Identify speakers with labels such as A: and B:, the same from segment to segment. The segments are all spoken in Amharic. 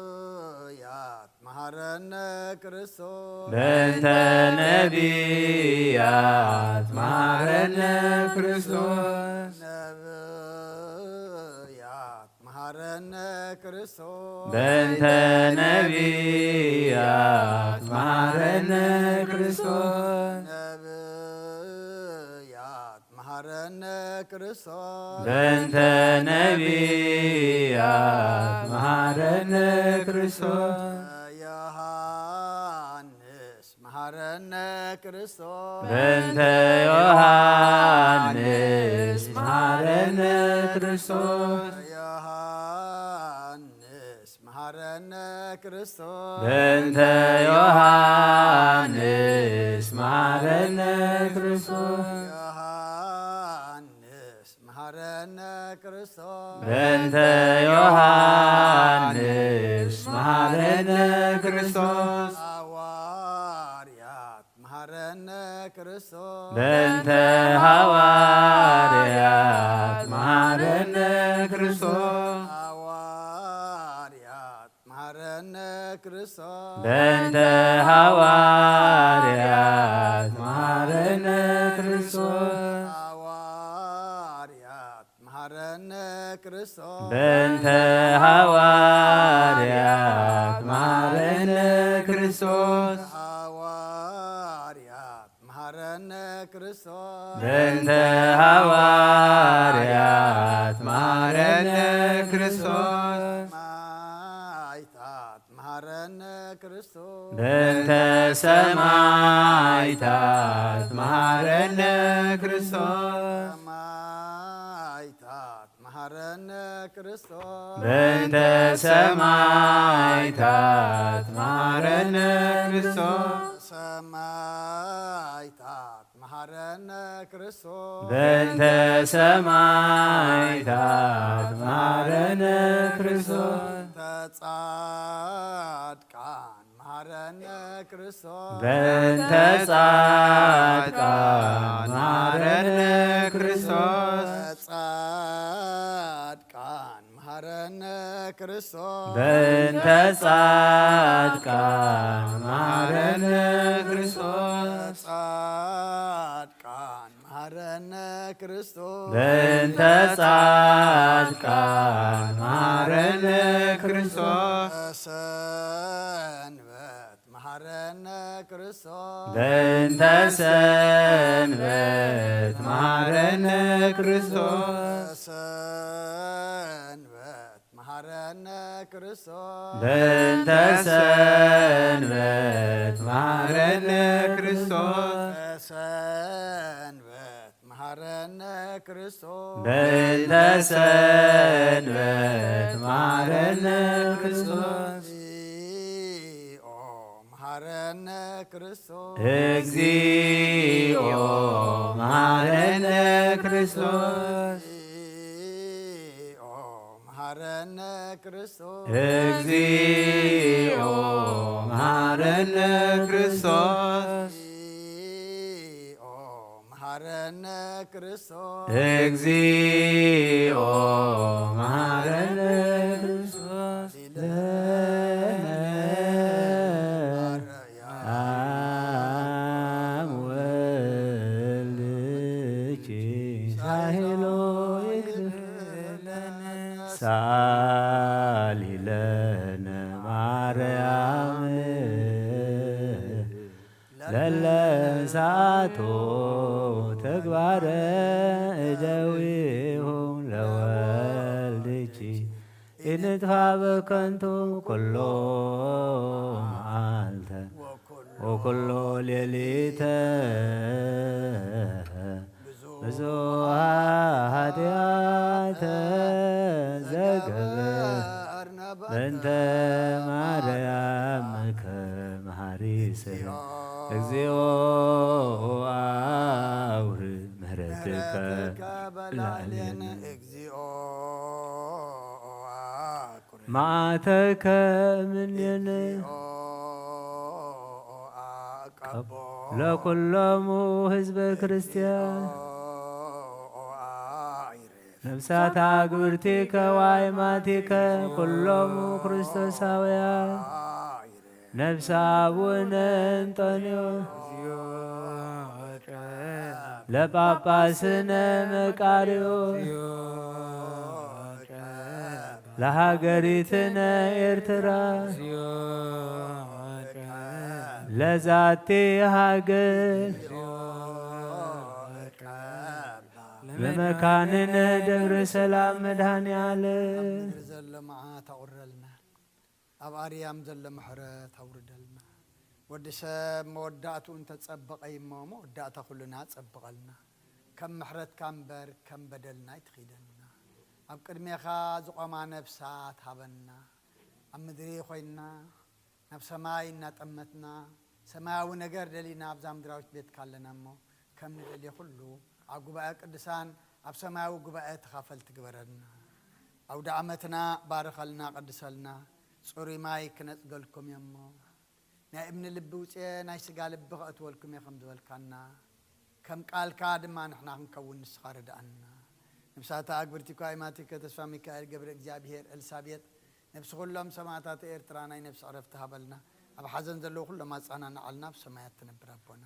A: ነቢያት መሐረነ ክርስቶስ
B: በእንተ ነቢያት መሐረነ ክርስቶስ
A: ነቢያት መሐረነ ክርስቶስ
B: በእንተ ነቢያት መሐረነ ክርስቶስ
A: ነቢያት መሐረነ ክርስቶስ
B: በእንተ ነቢያት መሐረነ ክርስቶስ
A: ዮሐንስ መሐረነ ክርስቶስ
B: በእንተ ዮሐንስ መሐረነ ክርስቶስ
A: ዮሐንስ መሐረነ ክርስቶስ
B: በእንተ ዮሐንስ መሐረነ ክርስቶስ
A: ዮሐንስ መሐረነ ክርስቶስ
B: በእንተ ዮሐንስ መሐረነ ክርስቶስ
A: ሐዋርያት መሐረነ ክርስቶስ
B: በእንተ ሐዋርያት መሐረነ ክርስቶስ
A: ሐዋርያት መሐረነ ክርስቶስ
B: በእንተ ሐዋርያት መሐረነ ክርስቶስ
A: ሐዋርያት መሐረነ ክርስቶስ
B: በእንተ ሐዋርያት መሐረነ ክርስቶስ
A: ሐዋርያት መሐረነ ክርስቶስ
B: በእንተ ሐዋርያት መሐረነ ክርስቶስ
A: ሰማዕታት መሐረነ ክርስቶስ
B: በእንተ ሰማዕታት መሐረነ ክርስቶስ
A: ሰማዕታት መሐረነ ክርስቶስ
B: በእንተ ሰማዕታት መሐረነ ክርስቶስ
A: ሰማዕታት መሐረነ ክርስቶስ
B: በእንተ ሰማዕታት መሐረነ ክርስቶስ
A: ተጻድቃን መሐረነ ክርስቶስ
B: በእንተ ጻድቃን መሐረነ ክርስቶስ
A: ተጻድቃን መሐረነ ክርስቶስ
B: በእንተ ጻድቃን መሐረነ ክርስቶስ
A: ጻድቃን መሐረነ ክርስቶስ
B: በእንተ ጻድቃን መሐረነ ክርስቶስ
A: ሰንበት መሐረነ ክርስቶስ
B: በእንተ ሰንበት መሐረነ ክርስቶስ
A: ሰንበት መሐረነ ክርስቶስ
B: በእንተ ሰንበት መሐረነ ክርስቶስ
A: ሰንበት መሐረነ ክርስቶስ
B: በእንተ ሰንበት መሐረነ ክርስቶስ
A: እግዚኦ መሐረነ ክርስቶስ
B: እግዚኦ መሐረነ ክርስቶስ
A: እግዚኦ መሐረነ ክርስቶስ
B: እግዚኦ መሐረነ ክርስቶስ
A: እግዚኦ መሐረነ ክርስቶስ
B: እግዚኦ መሐረነ ክርስቶስ አብ ወልድ ሳሄሎ ሳሊለነ ማርያም ለለሳቶ ተግባረ እደዊሁ ለወልድኪ ኢንጥፋ በከንቱ ኩሎ መዓልተ ወኩሎ ሌሊተ ብዙኃ ኃጢአተ ዘገበ በእንተ ማርያም ከመሐሪሰየ እግዚኦ አውርድ ምሕረትከ ላዕሌነ
A: እግዚኦ
B: መዓተከ እምኔነ
A: አቀቦ
B: ለኩሎሙ ህዝበ ክርስቲያን ነፍሳት አግብርቲከ ዋይማቲከ ኩሎሙ ክርስቶሳውያን ነፍሰ አቡነ እንጦንዮስ ለጳጳስነ መቃርዮስ ለሀገሪትነ ኤርትራ ለዛቲ ሀገር ለመካንነ ደብረ ሰላም መድኃኔዓለም
A: ዘለመዓት አውረልና ኣብ ኣርያም ዘሎ ምሕረት ኣውርደልና ወዲ ሰብ መወዳእቱ እንተጸበቐ እሞ መወዳእታ ኩሉና ጸብቐልና ከም ምሕረትካ እምበር ከም በደልና ይትኺደና ኣብ ቅድሜኻ ዝቆማ ነፍሳት ሃበና ኣብ ምድሪ ኮይንና ናብ ሰማይ እናጠመትና ሰማያዊ ነገር ደሊና ኣብዛ ምድራዊት ቤትካ ኣለና እሞ ከም ንደልዮ ኩሉ ኣብ ጉባኤ ቅዱሳን ኣብ ሰማያዊ ጉባኤ ተኻፈል ትግበረና ኣውደ ዓመትና ባርኸልና ቅድሰልና ጽሩይ ማይ ክነጽገልኩም እሞ ናይ እምኒ ልቢ ውፅአ ናይ ስጋ ልቢ ክእትወልኩም እየ ከም ዝበልካና ከም ቃልካ ድማ ንሕና ክንከውን ንስኻ ርድኣና ነብሳታ ኣግብርቲኳ ኢማቲከ ተስፋ ሚካኤል ገብረ እግዚኣብሔር ኤልሳቤጥ ነብሲ ኩሎም ሰማዕታት ኤርትራ ናይ ነብሲ ዕረፍቲ ሃበልና ኣብ ሓዘን ዘለዉ ኩሎም ኣጻናንዓልና ብሰማያት ትነብር ኣቦና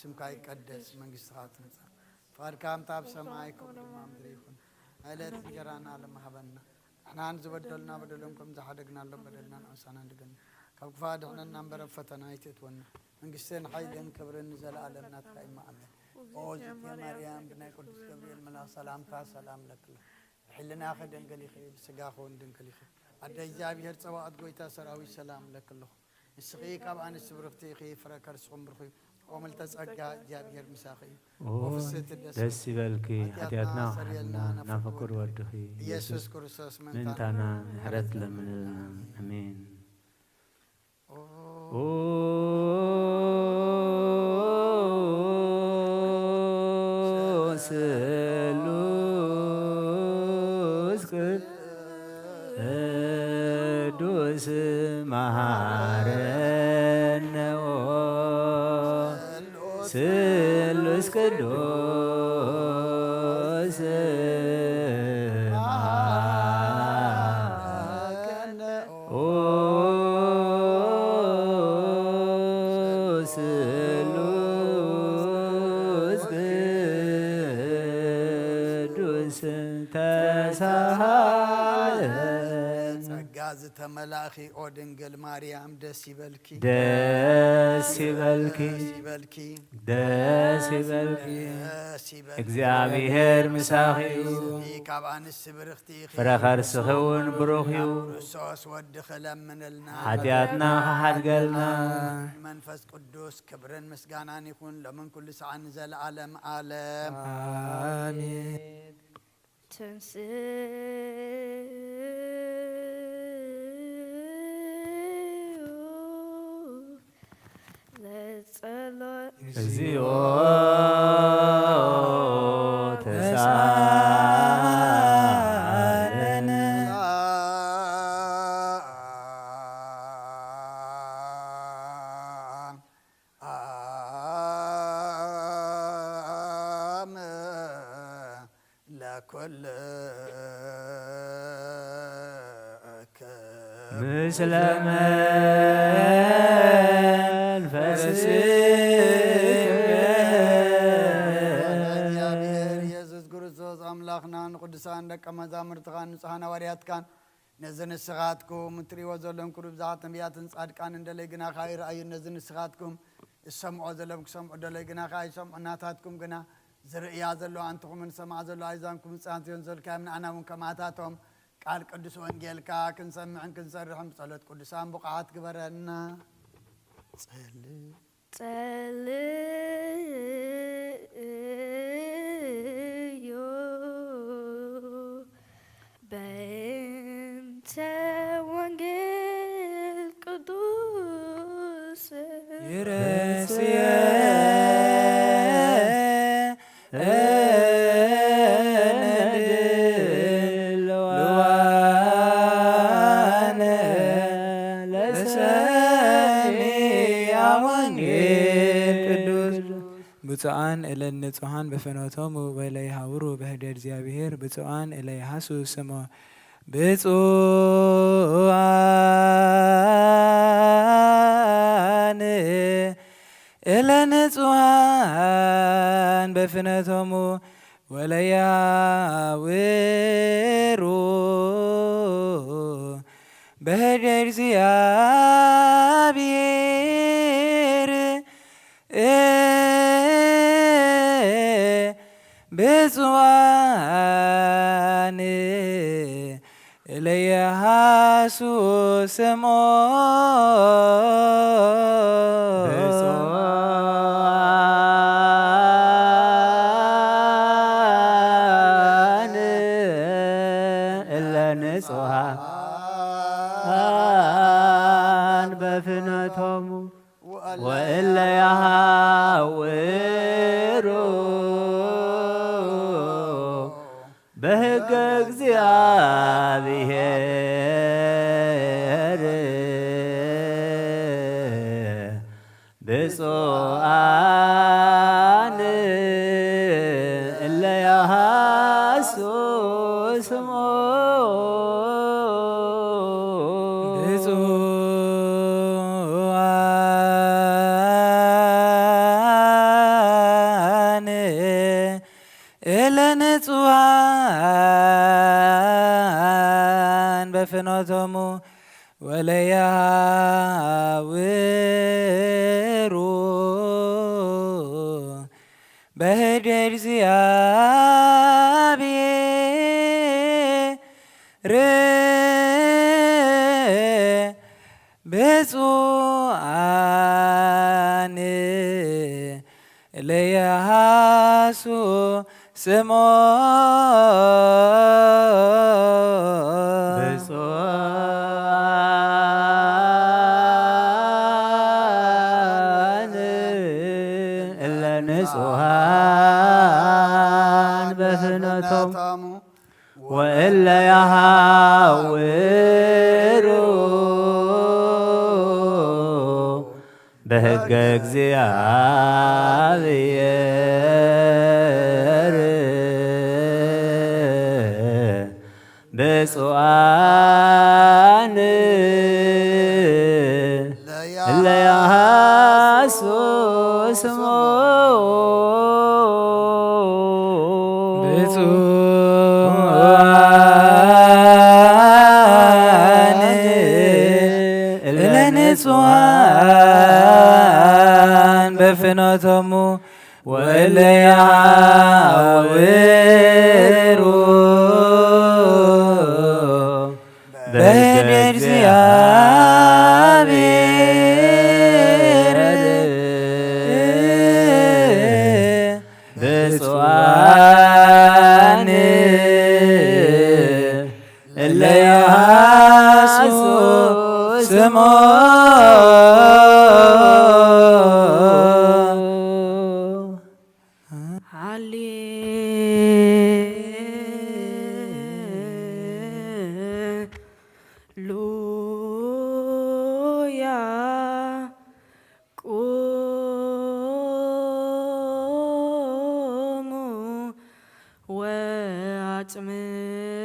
A: ስምካ ይቀደስ መንግስትኻ ትምጻእ ፍቃድካ ከምታ ኣብ ሰማይ ከምኡ ድማ ምድሪ ይኹን ዕለት እንጀራና ለመሃበና ንሕናን ዝበደሉና በደሎም ከም ዝሓደግናሎም በደልና ንዕሳና እንድገና ካብ ክፋ ድሕነና እምበረ ፈተና ይትእትወና መንግስትን ሓይልን ክብርን ዘለኣለም ናትካ ኢማ ኣሜን ኦ ዝትየ ማርያም ብናይ ቅዱስ ገብርኤል መልኣክ ሰላምታ ሰላም ለክለ ብሕልናኸ ደንገል ይኽእል ብስጋኸ እውን ደንገል ይኽእል ኣደ እግዚኣብሔር ፀባዖት ጎይታ ሰራዊት ሰላም ለክለኹ ንስኺ ካብ ኣንስቲ ብርኽቲ ኢኺ ፍረ ከርስኹም ብርኺ ቆምልተ ጸጋ እግዚኣብሔር ምሳኺ እዩ
B: ደስ ይበልኪ ኃጢአትና ናፈቁር ወድኺ
A: ኢየሱስ ክርስቶስ
B: ምንታና ምሕረት ለምንልና አሜን ስሉስ ቅዱስ መሐረነ ስሉስ ቅዱስ ስሉስ ቅዱስ ተሳሃለን
A: ጸጋ ዝተመላእኺ ኦ ድንግል ማርያም ደስ ይበልኪ
B: ደስ ይበልኪ ደስ ይበልኪ እግዚአብሔር ምሳኺ እዩ
A: ካብ ኣንስቲ ብርኽቲ
B: ፍረ ከርስኺ እውን ብሩኽ እዩ
A: ክርስቶስ ወዲ ክለምንልና
B: ሓጢአትና ክሓድገልና
A: መንፈስ ቅዱስ ክብርን ምስጋናን ይኹን ሎምን ኩሉ ሰዓን ዘለዓለም ዓለም
C: አሜን
B: እግዚኦ ተሳሃለን ምስለ መንፈስከ
A: ኢየሱስ ክርስቶስ አምላኽና ንቅዱሳን ደቀ መዛሙርትኻን ንጹሓን ሐዋርያትካን ነዚ ንስኻትኩም እትሪእዎ ዘለኹም ኩሉ ብዙሓት ነቢያትን ጻድቃን እንደለይ ግና ኸ ይረአዩ ነዚ ንስኻትኩም ዝሰምዖ ዘለኹም ክሰምዑ ደለይ ግና ኸ ይሰምዑ ናታትኩም ግና ዝርእያ ዘለዋ አንትኹምን ሰማዕ ዘለዋ ኣይዛንኩም ህፃናት እዮም ዘልካዮም ንኣና እውን ከማታቶም ቃል ቅዱስ ወንጌልካ ክንሰምዕን ክንሰርሕን ብጸሎት ቅዱሳን ቡቕዓት ግበረና
C: ጸልዩ በእንተ ወንጌል ቅዱስ
D: ይረስየ ብፁዓን እለ ንጹሐን በፍኖቶሙ ወለ ይሃውሩ በህደር እግዚአብሔር ብፁዓን እለ ይሃሱ ስሞ ብፁዓን እለ ንጹሐን በፍኖቶሙ ወለ ይሃውሩ በህደር እግዚአብሔር ብፁዓን እለ ይሃሱ ስሞ
B: ብፁዓን እለ ንጹሐን በፍኖቶሙ ወእለ ይሃውሩ በሕገ እግዚአብሔር ብፁዓን እለ ይሃሱ ስሞ
D: ብፁዓን እለ ንጹሐን በፍኖቶሙ ወለ ይሃውሩ በህደር እግዚአብሔር ብፁዓን እለ ይሃሱ ስሞ
B: ብፁዓን እለ ንጹሐን በፍኖቶሙ ወእለ ይሃውሩ በሕገ እግዚአብሔር ብፁዓን እለ ይሃሱ ስሞ
D: ብፁዓን እለ ንጹሐን በፍኖቶሙ ወእለ ይሃውሩ በህደር እግዚአብሔር ብፁዓን እለ ይሃሱ ስሞ
C: ሃሌሉያ ቁሙ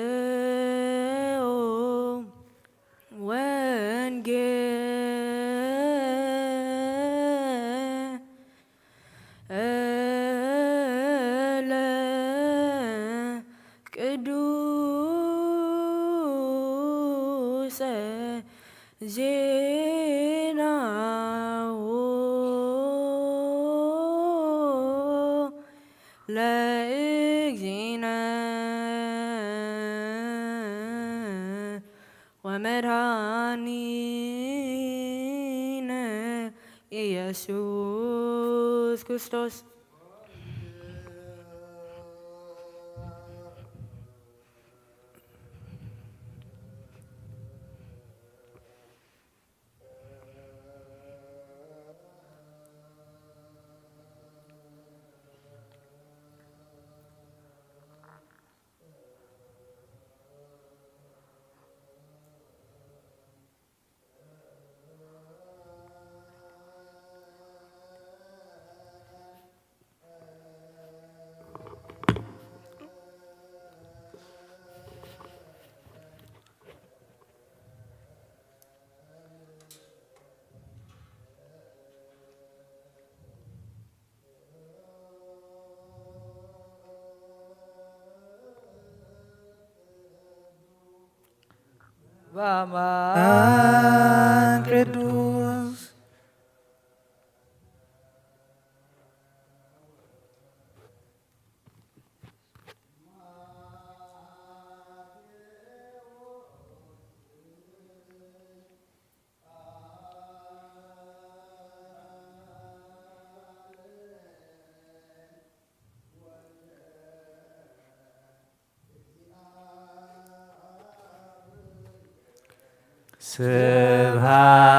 C: ወአጽምዑ ወንጌለ ቅዱሰ ዜናሁ ለእግዚእነ ወመድኃኒነ ኢየሱስ ክርስቶስ
D: በአማን ቅዱስ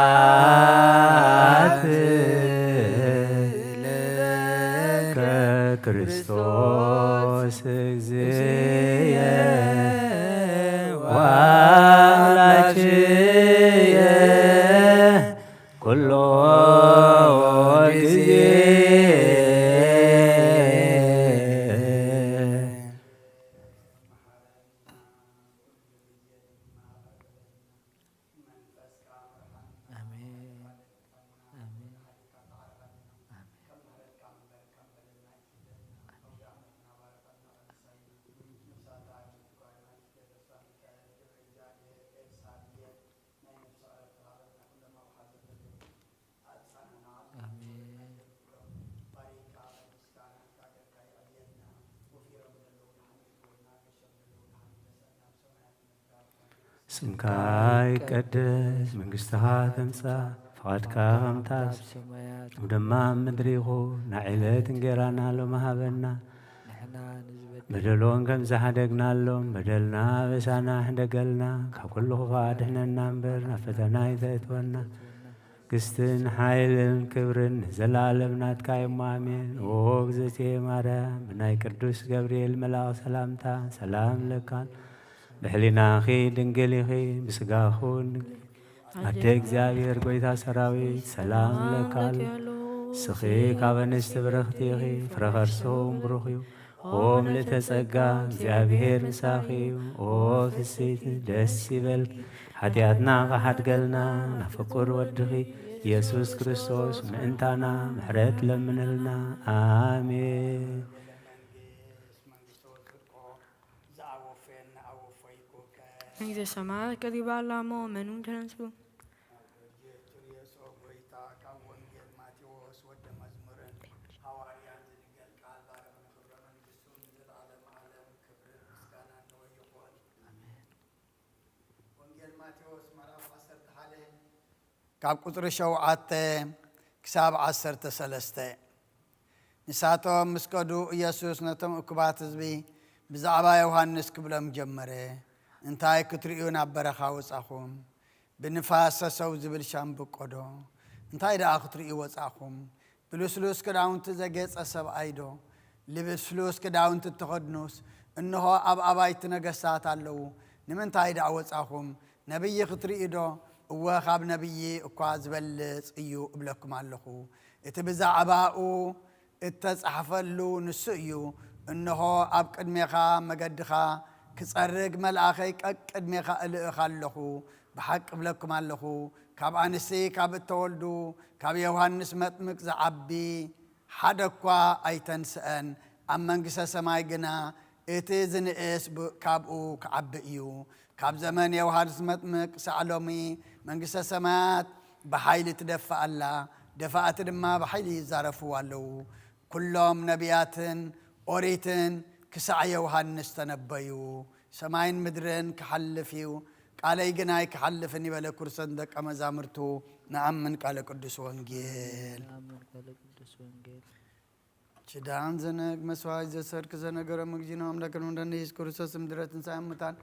B: ስብሐት ለከ ክርስቶስ እግዚእየ ወአምላክየ ኩሎ ጊዜ ስምካ ይቀደስ መንግሥትኻ ትምጻእ ፈቃድካ ከምታስ ወደማ ምድሪ ይኹን ናዕለት እንጀራና ሎሚ ሃበና በደሎን ከም ዝሓደግናሎም በደልና በሳና ሕደገልና ካብ ኩሉ ክፉእ አድሕነና እምበር ናብ ፈተና ኣይተእትወና ግስትን ሓይልን ክብርን ንዘለዓለም ናትካ እሞ ኣሜን። ኦ እግዝእትየ ማርያም ብናይ ቅዱስ ገብርኤል መልኣኽ ሰላምታ ሰላም ለካን ብሕሊናኺ ድንግል ኢኺ ብስጋኹን ኣደ እግዚአብሔር ጐይታ ሰራዊት ሰላም ለካል ስኺ ካብ ኣንስቲ ብርኽቲ ኢኺ ፍረ ከርሶም ብሩኽ እዩ። ኦ ምልዕተ ጸጋ እግዚአብሔር ምሳኺ እዩ። ኦ ፍስሕቲ ደስ ይበልኪ ሓጢኣትና ኸሓድገልና ናፍቁር ወድኺ ኢየሱስ ክርስቶስ ምእንታና ምሕረት ለምንልና አሜን።
C: إذا سمعت كذب على مؤمنون تنسوا
A: ካብ ቁጥሪ 7 ክሳብ 13 ንሳቶም ምስ ከዱ ኢየሱስ ነቶም እኩባት ህዝቢ ብዛዕባ ዮሃንስ ክብሎም ጀመረ። እንታይ ክትርእዩ ናብ በረኻ ወጻኹም? ብንፋስ ሰሰው ዝብል ሻምብቆ ዶ? እንታይ ደኣ ክትርእዩ ወጻኹም? ብልስሉስ ክዳውንቲ ዘጌጸ ሰብኣይ ዶ? ልብስሉስ ክዳውንቲ ተኸድኑስ? እንሆ ኣብ ኣባይቲ ነገሥታት ኣለዉ። ንምንታይ ደኣ ወጻኹም? ነቢይ ክትርእዩ ዶ? እወ ካብ ነቢይ እኳ ዝበልጽ እዩ እብለኩም ኣለኹ። እቲ ብዛዕባኡ እተጻሕፈሉ ንሱ እዩ። እንሆ ኣብ ቅድሜኻ መገድኻ ክጸርግ መልኣኸይ ቅድሜኻ እልእኻ ኣለኹ። ብሓቂ እብለኩም ኣለኹ ካብ ኣንስቲ ካብ እተወልዱ ካብ ዮሃንስ መጥምቅ ዝዓቢ ሓደ እኳ ኣይተንስአን። ኣብ መንግሥተ ሰማይ ግና እቲ ዝንእስ ካብኡ ክዓቢ እዩ። ካብ ዘመን ዮሃንስ መጥምቅ ሳዕሎሚ መንግሥተ ሰማያት ብሓይሊ ትደፍእ ኣላ፣ ደፋእቲ ድማ ብሓይሊ ይዛረፉ ኣለዉ። ኩሎም ነቢያትን ኦሪትን ክሳዕ ዮሃንስ ተነበዩ። ሰማይን ምድርን ክሓልፍ እዩ ቃለይ ግና ኣይክሓልፍን ይበለ ኩርሰን ደቀ መዛሙርቱ ንኣምን ቃለ ቅዱስ ወንጌል ችዳን ዘነግ መስዋዕት ዘሰርክ ዘነገረ ምግጂና አምላክን ወንደን ኢየሱስ ክርስቶስ ምድረ ትንሣኤ ሙታን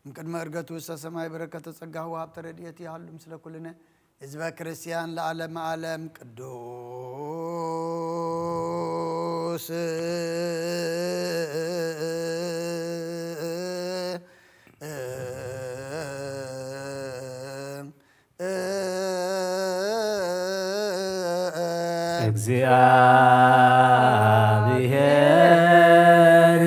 A: እምቅድመ ዕርገቱ ውስተ ሰማይ በረከተ ጸጋሁ ወሀብተ ረድኤት ይሃሉ ምስለ ኩልነ ሕዝበ ክርስቲያን ለዓለመ ዓለም ቅዱስ እግዚአብሔር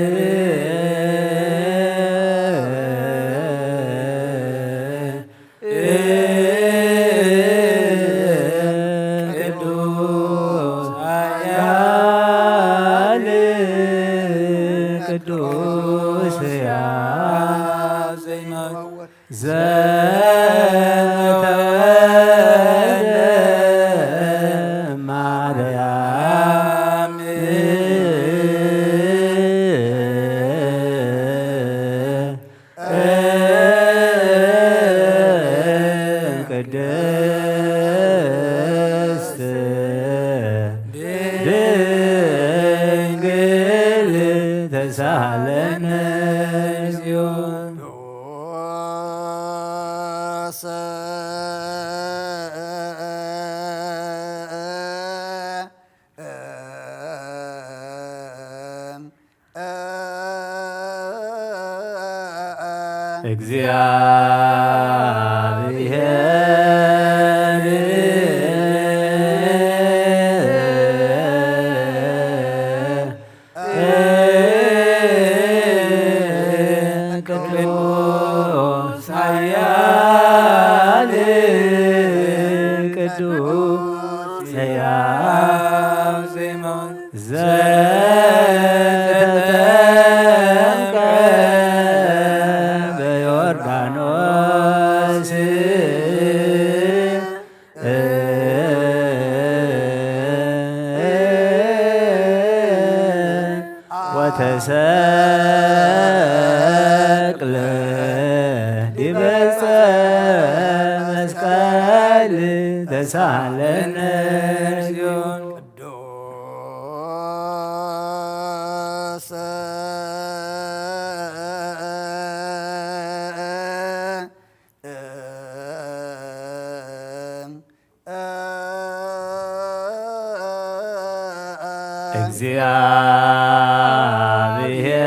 A: ቅዱስ ኃያል ቅዱስ ሕያው
B: ቅድስት ድንግል ተሳለነ እግዚኦ እግዚአብሔር ቅዱስ ኃያል ቅዱስ ሕያው ዘተጠምቀ በዮርዳኖስ ወተሰቅለ ዲበ ዕፀ መስቀል ተሳለነ እግዚኦ
A: ቅዱስ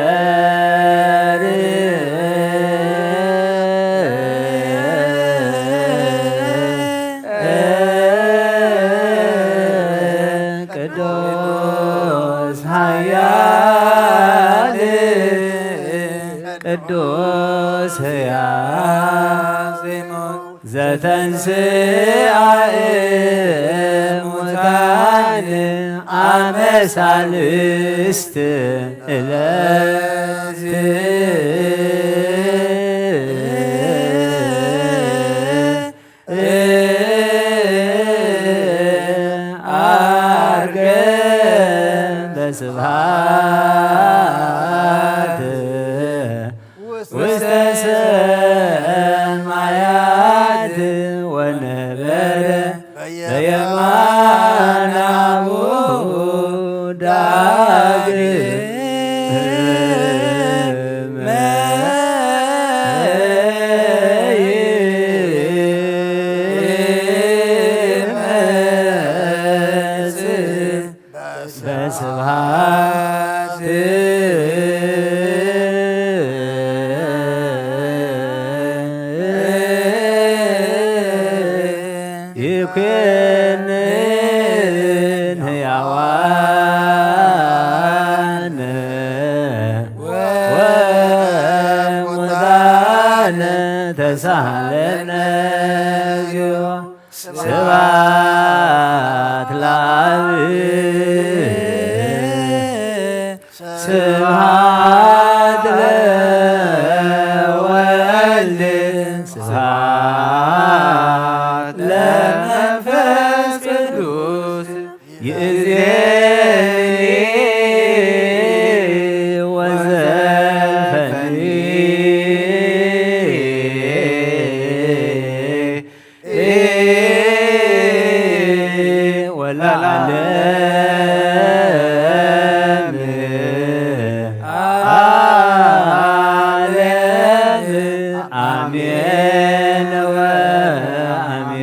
B: እግዚአብሔር ቅዱስ ኃያል ቅዱስ ሕያው ዘተንሥአ እሙታን አመ ሣልስት ዕለት ዐርገ በስብሐት ውስተ ሰማያት ወነበረ በየማነ አቡሁ ዳግመ ይመጽእ በስብሐት ይኩንን ሕያዋን ወሙታነ ተሳለነ እግዚኦ ስብሐት ለአብ ስብሐት ለወልድ ስብሐት ለመንፈስ ቅዱስ ይእዜኒ ወዘልፈኒ ወለዓለም ዓለም አሜን ወአሜን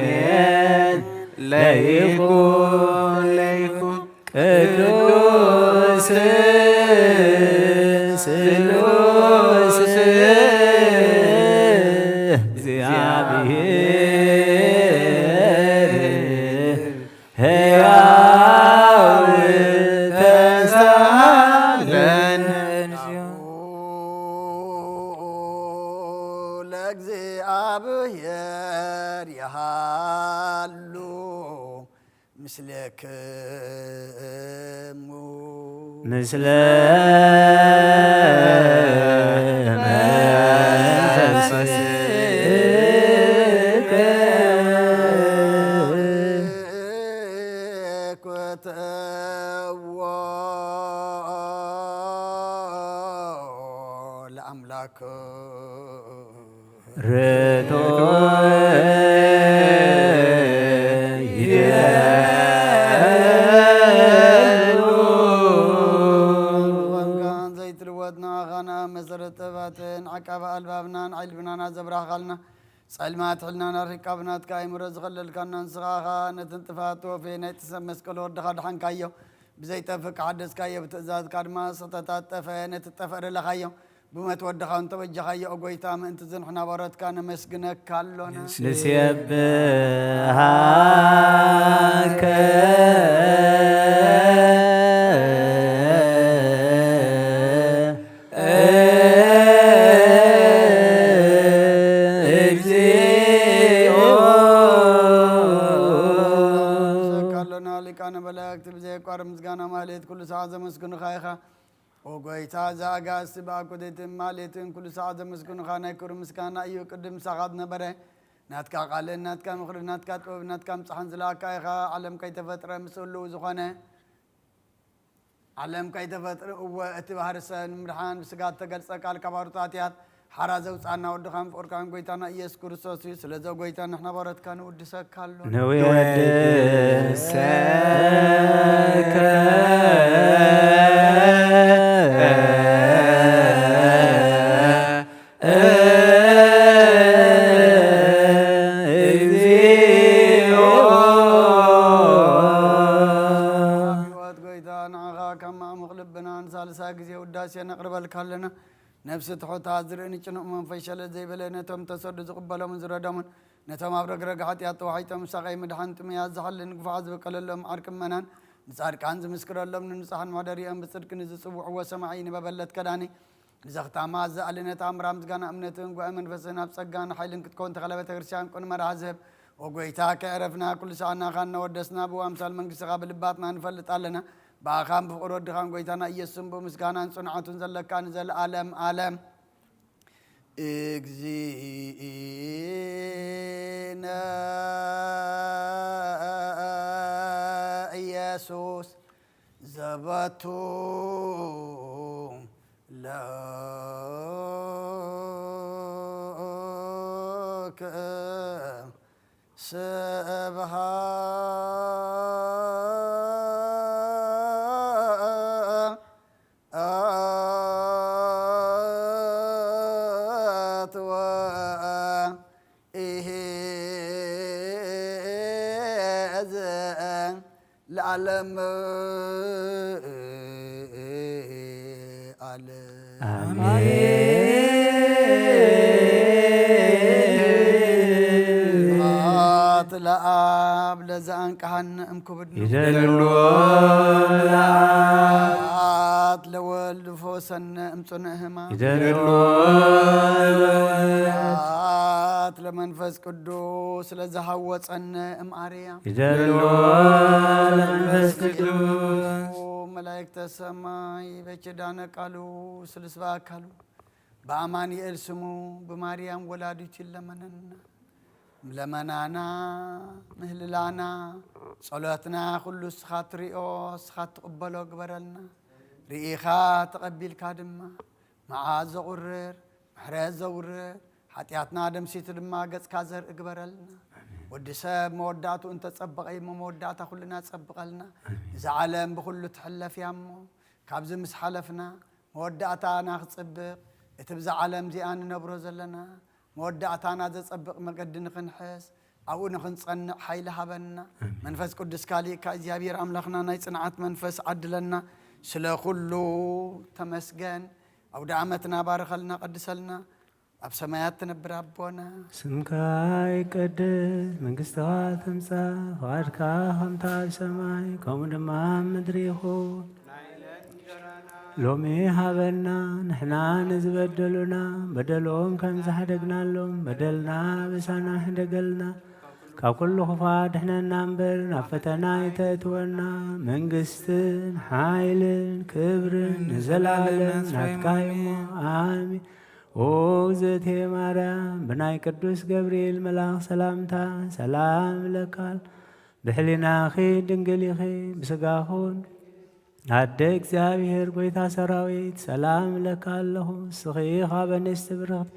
B: ለይኩን ቅዱስ ስሉስ እግዚአብሔር ሕያው ተሳለን
A: ለእግዚአብሔር ያሃሉ ምስሌክሙ
B: ምስለ መንፈስከ
A: ኮተዎ ለአምላክ
B: ርቶዕ
A: ጸልማት ሕልናና ሪቃብናት ካይ ምረዝ ኸለልካና እንስኻኻ ነትንጥፋት ወፌ ናይ ተሰመስቀል ወድኻ ድሓንካዮ ብዘይጠፍቅ ሓደስካዮ ብትእዛዝካ ድማ ሰተታጠፈ ነትጠፈእ ደለኻዮ ብመት ወድኻ እንተበጀኻዮ ኦጎይታ ምእንቲ ዝንሕና በረትካ ነመስግነካ ኣሎና
B: ንስየብሃከ
A: ቋር ምስጋና ማለት ኩሉ ሰዓት ዘመስግኑኻ ኢኻ ኦጎይታ ዘኣጋስ ብኣኮቴትን ማሌትን ኩሉ ሰዓት ዘመስግኑኻ ናይ ክብሪ ምስጋና እዩ ቅድም ሳኻት ነበረ ናትካ ቃልን ናትካ ምኽሪ ናትካ ጥበብ ናትካ ምፅሓን ዝለኣካ ኢኻ ዓለም ከይተፈጥረ ምስእሉ ዝኾነ ዓለም ከይተፈጥረ እወ እቲ ባህርሰን ምድሓን ብስጋ ተገልፀ ቃል ካባሩታት እያት ሓራ ዘውፃና ወድኻን ፍቅርካን ጎይታና ኢየሱስ ክርስቶስ እዩ ስለዚ ጎይታ ንሕና ባረትካ ንውድሰካ ኣሎ
B: ንውድሰከ
A: ሳልሳ ጊዜ ውዳሴ ነቕርበልካ ኣለና ነፍሲ ትሑታ ዝርእን ጭኑቕ መንፈስ ሸለት ዘይበለ ነቶም ተሰዱ ዝቕበሎምን ዝረዶምን ነቶም ኣብ ረግረግ ሓጢኣት ተዋሒጦም ሳቐይ ምድሓን ጥምያት ዝሓልን ግፋዕ ዝበቀለሎም ዓርቂ መናን ንጻድቃን ዝምስክረሎም ንንጹሓን ማደሪኦም ብጽድቂ ንዝጽውዕዎ ሰማዒ ንበበለት ከዳኒ ንዘኽታማ ዝኣልነት ኣምራ ምስጋና እምነትን ጓእ መንፈስን ኣብ ጸጋን ሓይልን ክትኮን ተኸለ ቤተ ክርስቲያን ቁን መርሃ ዝህብ ወጎይታ ከዕረፍና ኩሉ ሰዓና ኻን ነወደስና ብዋምሳል መንግሥትኻ ብልባትና ንፈልጥ ኣለና بأخام بفقر ودخان قويتانا إيسم بمسكانا صنعة زلكا نزل عالم عالم إكزينا إيسوس زبطو لك العالم لآب لزان كهن أمكبد
B: يدلو
A: لآب لول فوسن أمصنهما
B: يدلو
A: لآب لمنفس قدوس لزهوت أن أريام
B: يدلو لمنفس قدوس
A: ملائكة السماء بجدان قالوا سلسوا قالوا بأماني إلسمو بماريام ولادتي لمننا لمنانا مهللانا صلاتنا كل سخات رئو سخات قبلو قبرلنا رئيخا تقبل كادما معاذ غرر محراز زورر حتياتنا دم سيت لما قد كازر اقبرلنا ودساب موداتو انت تصبق اي موداتا كلنا تصبق لنا زعلم بكل تحلف يامو كابز مسحلفنا موداتا ناخصبق اتبز عالم زيان نبرز لنا مودعتنا تصبق مقد نخنحس او نخنصنع حيل هبنا منفس قدس كالي كاذيابير املاخنا ناي صنعت منفس عدلنا سلا كله تمسجن او دعمتنا بارخلنا قدسلنا اب سمايات تنبر ابونا
B: سمكاي قدس منغستها تمسا فاركا همتا سماي كوم دما مدريخو لومي هابنا نحنا نزبدلنا بدلهم كم زحدقنا لهم بدلنا بسانا حدقلنا كل خفات احنا ننبر نفتنا يتتونا منقستن حايلن كبرن نزلالن نتقايمو آمين وزتي مارا بناي قدوس جبريل ملاخ سلامتا سلام لكال بحلنا خي دنقلي خي بسقاخون هدى እግዚአብሔር ጎይታ ሰራዊት ሰላም ለካለሁ ስኺኻ በንስት ብርኽት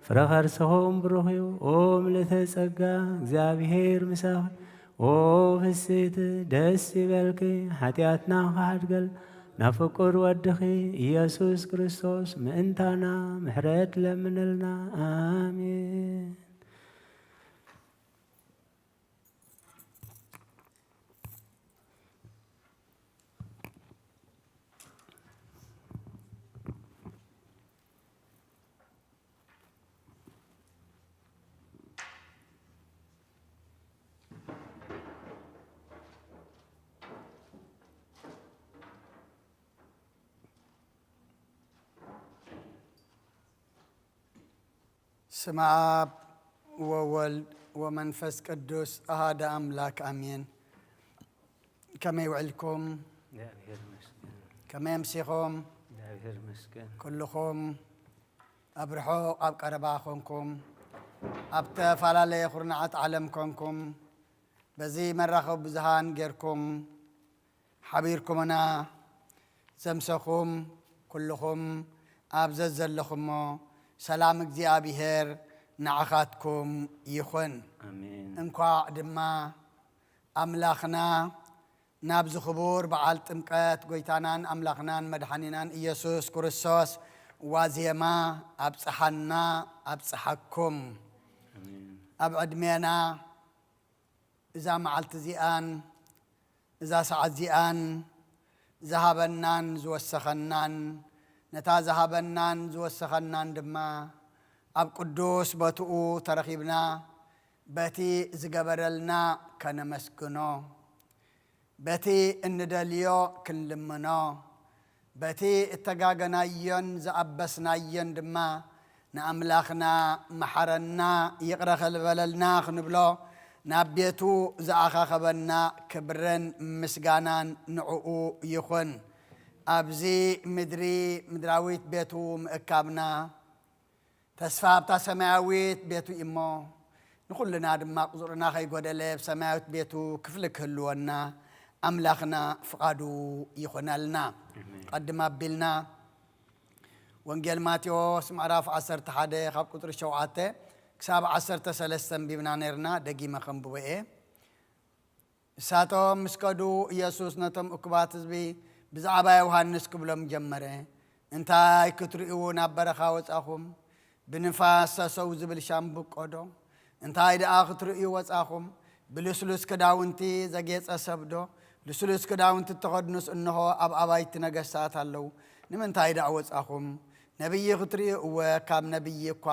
B: ፍረኸር ሰሆም ብሩኽዩ ኦ ምልዕተ ጸጋ እግዚአብሔር ምሳኽ ኦ ፍስሕት ደስ ይበልኪ ኃጢአትና ካሕድገል ናብ ፍቁር ወድኺ ኢየሱስ ክርስቶስ ምእንታና ምሕረት ለምንልና አሜን
A: ስመ አብ ወወልድ ወመንፈስ ቅዱስ አሐደ አምላክ አሜን። ከመይ ውዕልኩም ከመይ አምሲኹም ኩልኹም ኣብ ርሑቕ ኣብ ቀረባ ኮንኩም ኣብ ተፈላለየ ኩርናዓት ዓለም ኮንኩም በዚ መራኸቢ ብዙሃን ጌርኩም ሓቢርኩምና ዘምሰኹም ኩልኹም ኣብ ዘዘለኹሞ ሰላም እግዚአብሔር ንዓኻትኩም ይኹን። እንኳዕ ድማ ኣምላኽና ናብ ዝኽቡር በዓል ጥምቀት ጎይታናን ኣምላኽናን መድሓኒናን ኢየሱስ ክርስቶስ ዋዜማ ኣብፅሓና ኣብፅሓኩም። ኣብ ዕድሜና እዛ መዓልቲ እዚኣን እዛ ሰዓት እዚኣን ዝሃበናን ዝወሰኸናን ነታ ዝሃበናን ዝወሰኸናን ድማ ኣብ ቅዱስ ቦትኡ ተረኺብና በቲ ዝገበረልና ከነመስግኖ በቲ እንደልዮ ክንልምኖ በቲ እተጋገናዮን ዝኣበስናዮን ድማ ንኣምላኽና መሓረና ይቕረ ኸልበለልና ክንብሎ ናብ ቤቱ ዝኣኻኸበና ክብርን ምስጋናን ንዕኡ ይኹን። ኣብዚ ምድራዊት ቤቱ ምእካብና ተስፋ ኣብታ ሰማያዊት ቤቱ እሞ ንኹልና ድማ ቁፅርና ከይጎደለ ብሰማያዊት ቤቱ ክፍሊ ክህልወና ኣምላኽና ፍቓዱ ይኹነልና። ቀድማ ኣቢልና ወንጌል ማቴዎስ ምዕራፍ 11 ካብ ቁጥሪ 7 ክሳብ 13 ቢብና ነርና ደጊመ ኸንብቦ እየ። እሳቶም ምስ ከዱ ኢየሱስ ነቶም እኩባት ህዝቢ ብዛዕባ ዮሃንስ ክብሎም ጀመረ። እንታይ ክትርእዩ ናብ በረኻ ወጻኹም? ብንፋስ ሰሰው ዝብል ሻምብቆ ዶ? እንታይ ደኣ ክትርእዩ ወጻኹም? ብልስሉስ ክዳውንቲ ዘጌፀ ሰብ ዶ? ልስሉስ ክዳውንቲ ተኸድኑስ እንሆ ኣብ ኣባይቲ ነገሥታት ኣለዉ። ንምንታይ ደኣ ወጻኹም? ነቢይ ክትርእዩ እወ ካብ ነቢይ እኳ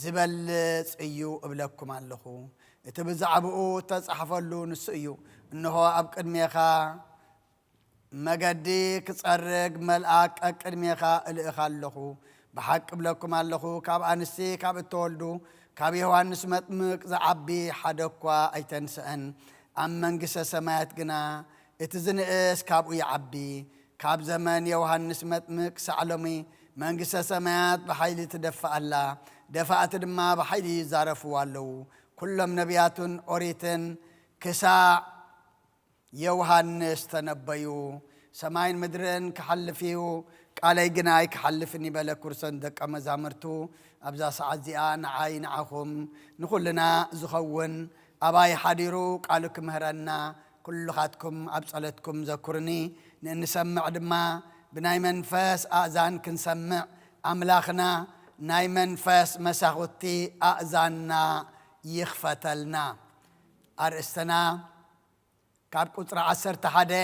A: ዝበልፅ እዩ እብለኩም ኣለኹ። እቲ ብዛዕብኡ ተጻሕፈሉ ንሱ እዩ። እንሆ ኣብ ቅድሜኻ መገዲ ክጸርግ መልኣክ ኣብ ቅድሜኻ እልእኻ ኣለኹ። ብሓቂ እብለኩም ኣለኹ ካብ ኣንስቲ ካብ እተወልዱ ካብ ዮሃንስ መጥምቅ ዝዓቢ ሓደ እኳ ኣይተንስአን። ኣብ መንግሥተ ሰማያት ግና እቲ ዝንእስ ካብኡ ይዓቢ። ካብ ዘመን ዮሃንስ መጥምቅ ሳዕሎሚ መንግሥተ ሰማያት ብሓይሊ ትደፍእ ኣላ፣ ደፋእቲ ድማ ብሓይሊ ይዛረፍዎ ኣለዉ። ኩሎም ነቢያቱን ኦሪትን ክሳዕ ዮሃንስ ተነበዩ። ሰማይን ምድርን ክሓልፍ እዩ ቃለይ ግና ኣይክሓልፍን ይበለ ኩርሰን ደቀ መዛሙርቱ። ኣብዛ ሰዓት እዚኣ ንዓይ ንዓኹም ንኹልና ዝኸውን ኣባይ ሓዲሩ ቃሉ ክምህረና ኩልኻትኩም ኣብ ጸለትኩም ዘኩርኒ ንሰምዕ ድማ ብናይ መንፈስ ኣእዛን ክንሰምዕ ኣምላኽና ናይ መንፈስ መሳኹቲ ኣእዛንና ይኽፈተልና። ኣርእስተና ካብ ቁፅሪ 11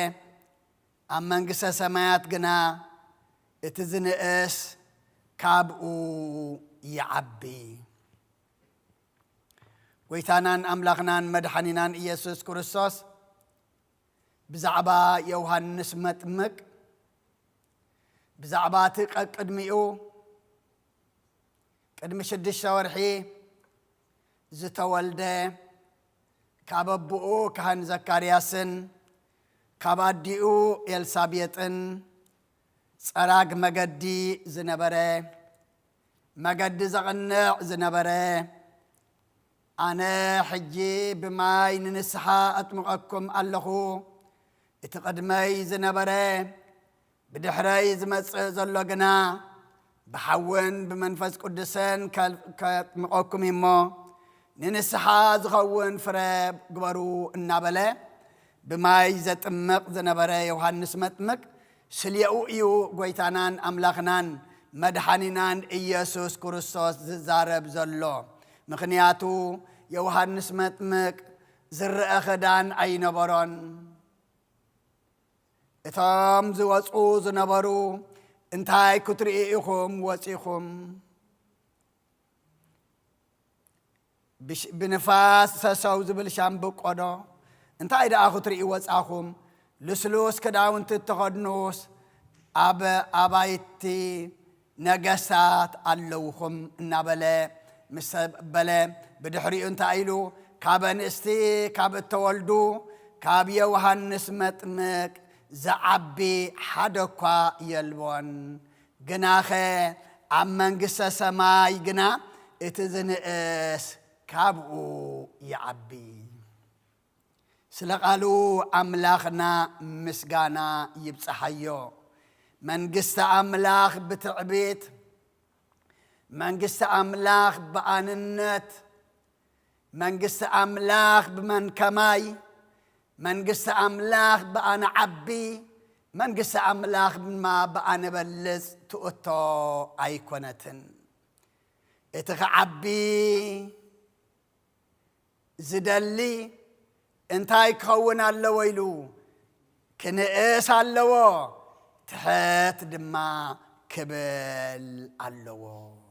A: ኣብ መንግሥተ ሰማያት ግና እቲ ዝንእስ ካብኡ ይዓቢ። ጎይታናን ኣምላኽናን መድሓኒናን ኢየሱስ ክርስቶስ ብዛዕባ ዮሃንስ መጥምቅ ብዛዕባ እቲ ቅድሚኡ ቅድሚ 6 ወርሒ ዝተወልደ ካብ ኣቦኡ ካህን ዘካርያስን ካብ ኣዲኡ ኤልሳቤጥን ፀራግ መገዲ ዝነበረ መገዲ ዘቕንዕ ዝነበረ ኣነ ሕጂ ብማይ ንንስሓ ኣጥምቐኩም ኣለኹ፣ እቲ ቅድመይ ዝነበረ ብድሕረይ ዝመጽእ ዘሎ ግና ብሓውን ብመንፈስ ቅዱስን ከጥምቐኩም እሞ ንንስሓ ዝኸውን ፍረ ግበሩ እናበለ ብማይ ዘጥምቕ ዝነበረ ዮሃንስ መጥምቅ ስልየኡ እዩ ጎይታናን ኣምላኽናን መድሓኒናን ኢየሱስ ክርስቶስ ዝዛረብ ዘሎ። ምኽንያቱ ዮሃንስ መጥምቅ ዝርአ ክዳን ኣይነበሮን። እቶም ዝወፁ ዝነበሩ እንታይ ክትርኢ ኢኹም ወፂኹም? ብንፋስ ሰሰው ዝብል ሻምብቆ ዶ? እንታይ ደኣ ክትርኢ ወፃኹም? ልስሉስ ክዳውንቲ ተኸድኑስ ኣብ ኣባይቲ ነገሥታት ኣለውኹም እናበለ مسبله بدحري انت ايلو كابن استي كاب التولدو كاب يوحنس مطمق زعبي حدكوا يلبون جناخه عم منجس سماي جنا اتزنقس كابو يعبي سلقالو أملاخنا مسجانا يبصحيو منجس أملاخ بتعبيت منجس أملاخ بأننت منجس أملاخ بمن كماي منجس أملاخ بأنا عبي منجس أملاخ بما بأنا بلز تؤتو أيقونتن اتغعبي زدلي انتاي كون اللويلو كنئس اللو تحت دما كبل اللو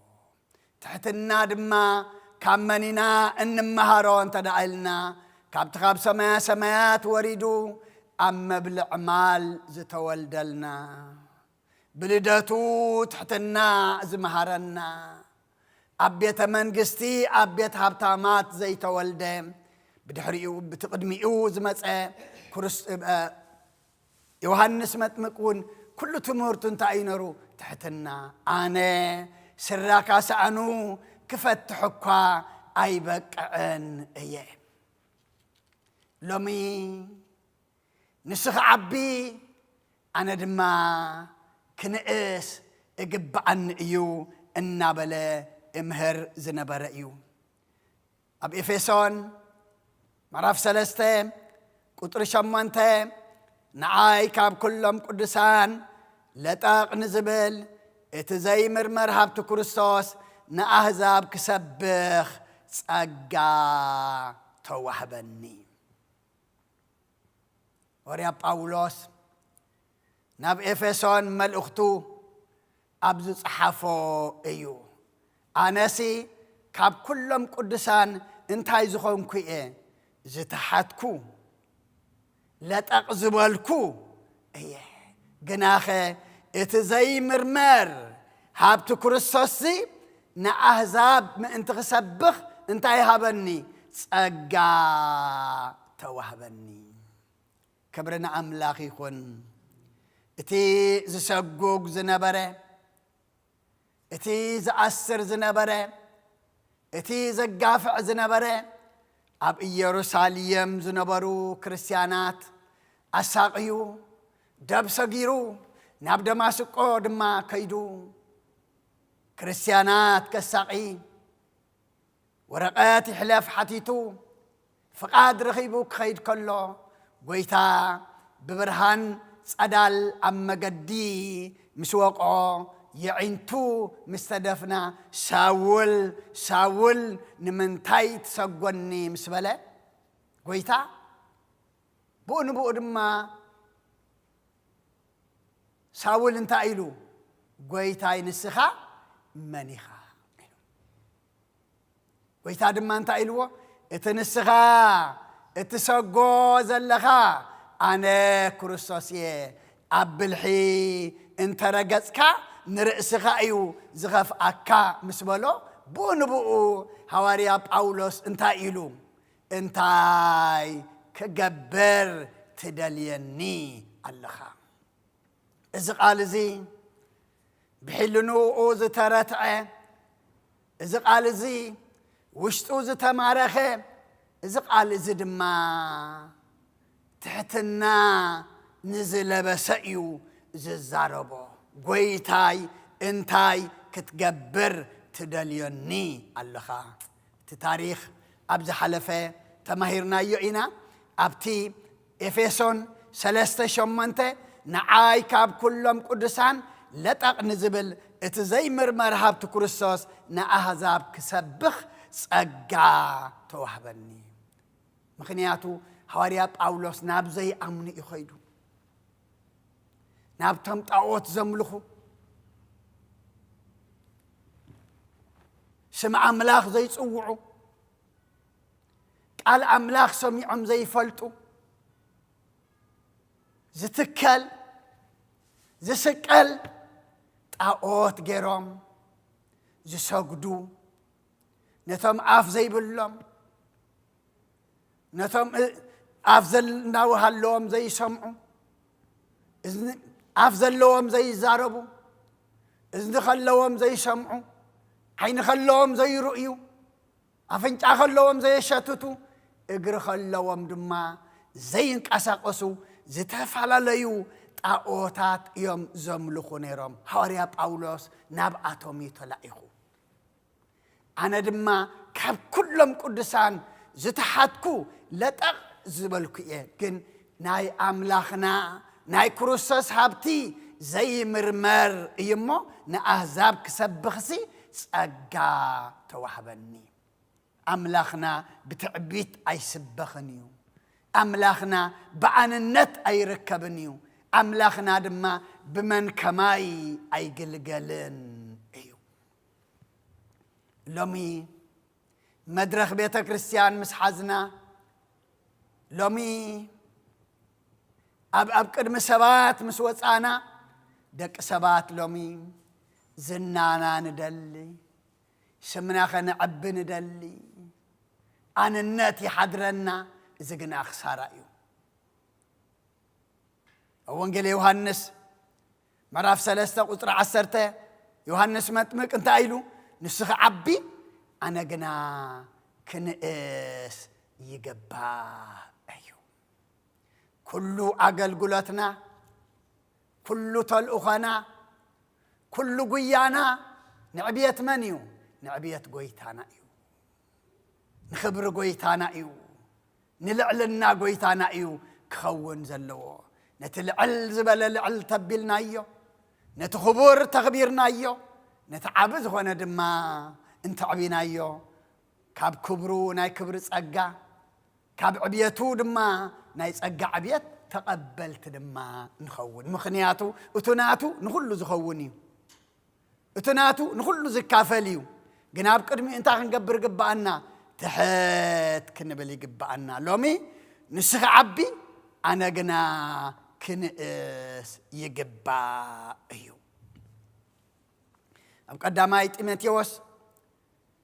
A: تحت النادما كامننا انمهارو انت دعيلنا كابتخاب سمايات وريدو أما بالعمال زتولدلنا بلداتو تحتنا زمهارنا أبيت منجستي أبيت هبتامات زي تولدم بدحريو بتقدميو زمصا كرس يوحنس مطمقون كل تمرت انت اينرو تحتنا انا سراكا سانو كفتحكوا ايبقعن ايه لومي نسخ عبي انا دما كنئس اقبعن ايو النابله امهر زنبر ايو اب افيسون معرف سلسته قطر شمانته نعاي كاب كلهم قدسان لطاق نزبل اتزي مرمر هابت كريستوس نأهزاب كسبخ صقا توحبني وريا باولوس ناب افسون ملأختو ابز صحافو ايو انسي كاب كلهم قدسان انتاي زخونكو ايه زتحاتكو لا تقزبالكو ايه جناخه اتزي مرمر هابت كريستوسي نأهزاب ما انت خسبخ انت يهبني صقا توهبني كبرنا املاخي خون اتي زسقوق زنبره اتي زأسر زنبره اتي زقافع زنبره اب يروساليم زنبرو كريستيانات اساقيو دبسغيرو ناب دماسقو دما كيدو كريستيانات كساقي ورقات حلاف حتيتو فقاد رخيبو كيد كله غويتا ببرهان صدال امغدي مسوقو يعينتو مستدفنا شاول نمنتاي تسغوني مسبله غويتا بونبو دما شاول انت ايلو غويتا ينسخا منيخا غويتا دما انت ايلو اتنسخا اتسغو زلخا انا كريستوسيه ابلحي انت رجسكا نرأسخا ايو زغف اكا مسبلو بونبو حواريا باولوس انت ايلو انتاي كجبر تدليني اللخا اذا قال زي بحلنو اوز ترتعه اذا قال زي وشتو زتمارخه اذا قال زي دما تحتنا نزل بسئيو ززاربو غويتاي انتاي كتجبر تدليني اللخا تاريخ ابز حلفه تماهيرنا يوئنا ابتي افيسون سلسته شمنته نعاي كاب كلهم قدسان لطق نزبل اتزي مرمر هابت كريستوس نأهزاب كسبخ صقا توهبني مخنياتو حواريا باولوس نابزي امني يخيدو نابتم طاوت زملخو سمع املاخ زي صوعو قال املاخ سميعم زي فلطو زتكل زسقل طاوت غيروم زسجدو نتم أفزي باللهم نتم أفزل ناوهاللهم زي سمعوا أفزل لهم زي زاربوا إذن خلوهم زي سمعوا عين خلوهم زي رؤيوا أفنج خلوهم زي شاتتوا إجر خلوهم دما زي انقسقسوا زتفعل ليو تاوتات يوم زملخو نيرم حواريا باولوس نابعتهم يتلاقيخو أنا دما كاب كلهم قدسان زتحاتكو لتق زبلكو إيه كن ناي أملاخنا ناي كروسس هابتي زي مرمر يمو نأهزاب كسبخسي سأقا توحبني أملاخنا بتعبيت أي سبخنيو أملاخنا بأن النت أي ركبنيو أملاخنا دما بمن كماي أي قلقلن أيو لومي مدرخ بيت كريستيان مسحزنا لومي أب قدم سبات مسوت أنا دك سبات لومي زنانا ندلي سمنا خنا عب ندلي أنا الناتي حضرنا إذا قلنا خسارة أيو وانجيل يوحنس مراف 3 قطر 10 يوحنس متمك انت قايلو نسخ عبي أنا قنا كنئس يقبا أيو كلو أقل قلتنا كلو طلقنا كلو قيانا نعبية منيو نعبية قويتانا أيو نخبر قويتانا أيو نلعلنا قويتانا أيو كخون زلو نتلعل زبل العل تبلنا أيو نتخبر تخبيرنا أيو نتعبز هنا دما انت عبينا أيو كاب كبرو ناي كبر سأقا كاب عبيتو دما ناي سأقا عبيت تقبلت دما نخون مخنياتو اتناتو نخلو زخونيو اتناتو نخلو زكافليو قناب قدمي انت نقبر قبعنا تحت كنبلي قبعنا لومي نسخ عبي أنا قنا كنئس يقبا أيو قداماي تيموثاوس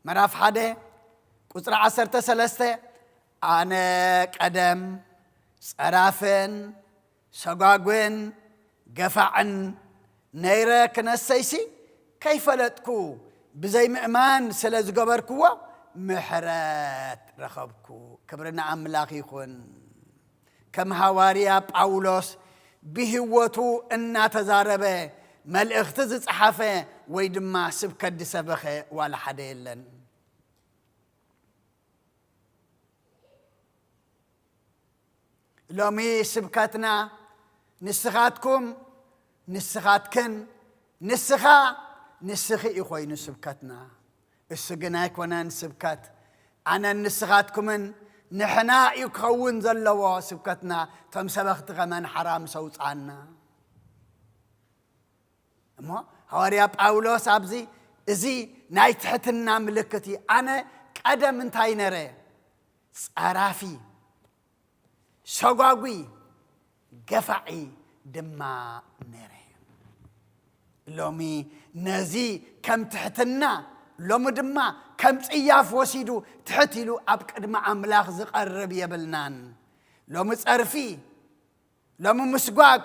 A: مراف حده قطر 13 أنا قدم صرافن شقاقون قفعن نيرا كنسيسي كيف لتكو بزي مأمان سلز قبركو محرات رخبكو كبرنا أملاخي خون كم هواريا باولوس بهوتو إنا تزاربه ملئخت زصحفه ويدما سبكة دسبخه ولا حدا يلن لومي سبكتنا نسخاتكم نسخاتكن نسخي إخوي نسبكتنا السجناك وانا نسبكت أنا نسخاتكمن نحنا يكون زلوا سبكتنا تم سبخت غمان حرام سوت عنا أما هواريا باولوس أبزي إزي نايتحتنا ملكتي أنا قدم انتاي نري صرافي شقاقوي قفعي دما نري لومي نزي كم تحتنا لوم دما كم صياف وسيدو تحتيلو أبقد مع أملاخ زقرب يبلنان لوم صرفي لوم مسقاق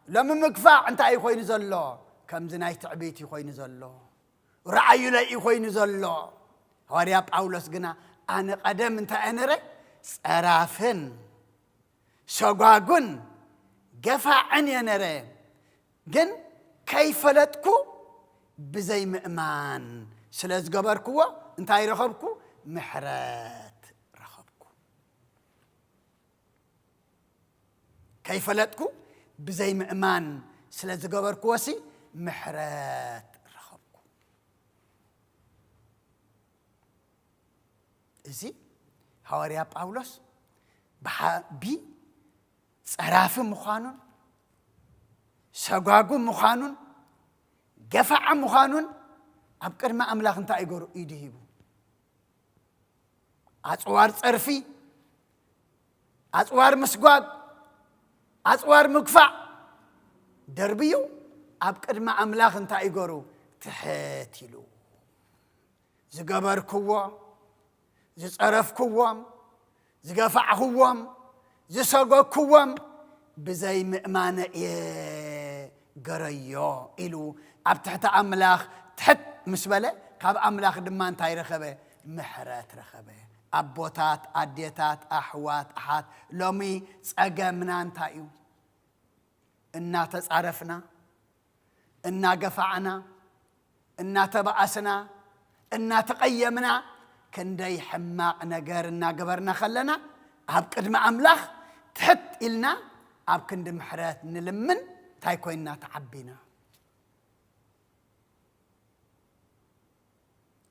A: لوم مقفع انت أي خوين زلو كم زناي تعبيتي خوين زلو رعي لي خوين زلو هواريا باولوس قنا أنا قدم انت أنري صرافن شقاقون قفعن ينري قن كيف لتكو بزي مأمان سلاز قبركو انتاي رخبكو محرات رخبكو كيف لتكو بزي مأمان سلاز قبركو وسي محرات رخبكو ازي هواريا باولوس بي صراف مخانون شقاقو مخانون قفع مخانون أبكر ما أملاخ انتا يقولوا إيديهيبو أصوار صرفي أصوار مسقاق أصوار مقفع دربيو أبكر ما أملاخ انتا يقولوا تحتيلو زقبر كوا ዝጸረፍኩዎም ዝገፋዕኹዎም ዝሰጎኩዎም ብዘይ ምእማነ ገረዮ ኢሉ ኣብ ትሕቲ ኣምላኽ ትሕት ምስ በለ ካብ ኣምላኽ ድማ እንታይ ረኸበ ምሕረት ረኸበ ኣቦታት ኣዴታት ኣሕዋት ኣሓት ሎሚ ጸገምና እንታይ እዩ እናተጻረፍና እናገፋዕና እናተባኣስና እናተቀየምና ክንደይ ሕማቕ ነገር እናገበርና ኸለና ኣብ ቅድሚ ኣምላኽ ትሕት ኢልና ኣብ ክንዲ ምሕረት ንልምን እንታይ ኮይንና ተዓቢና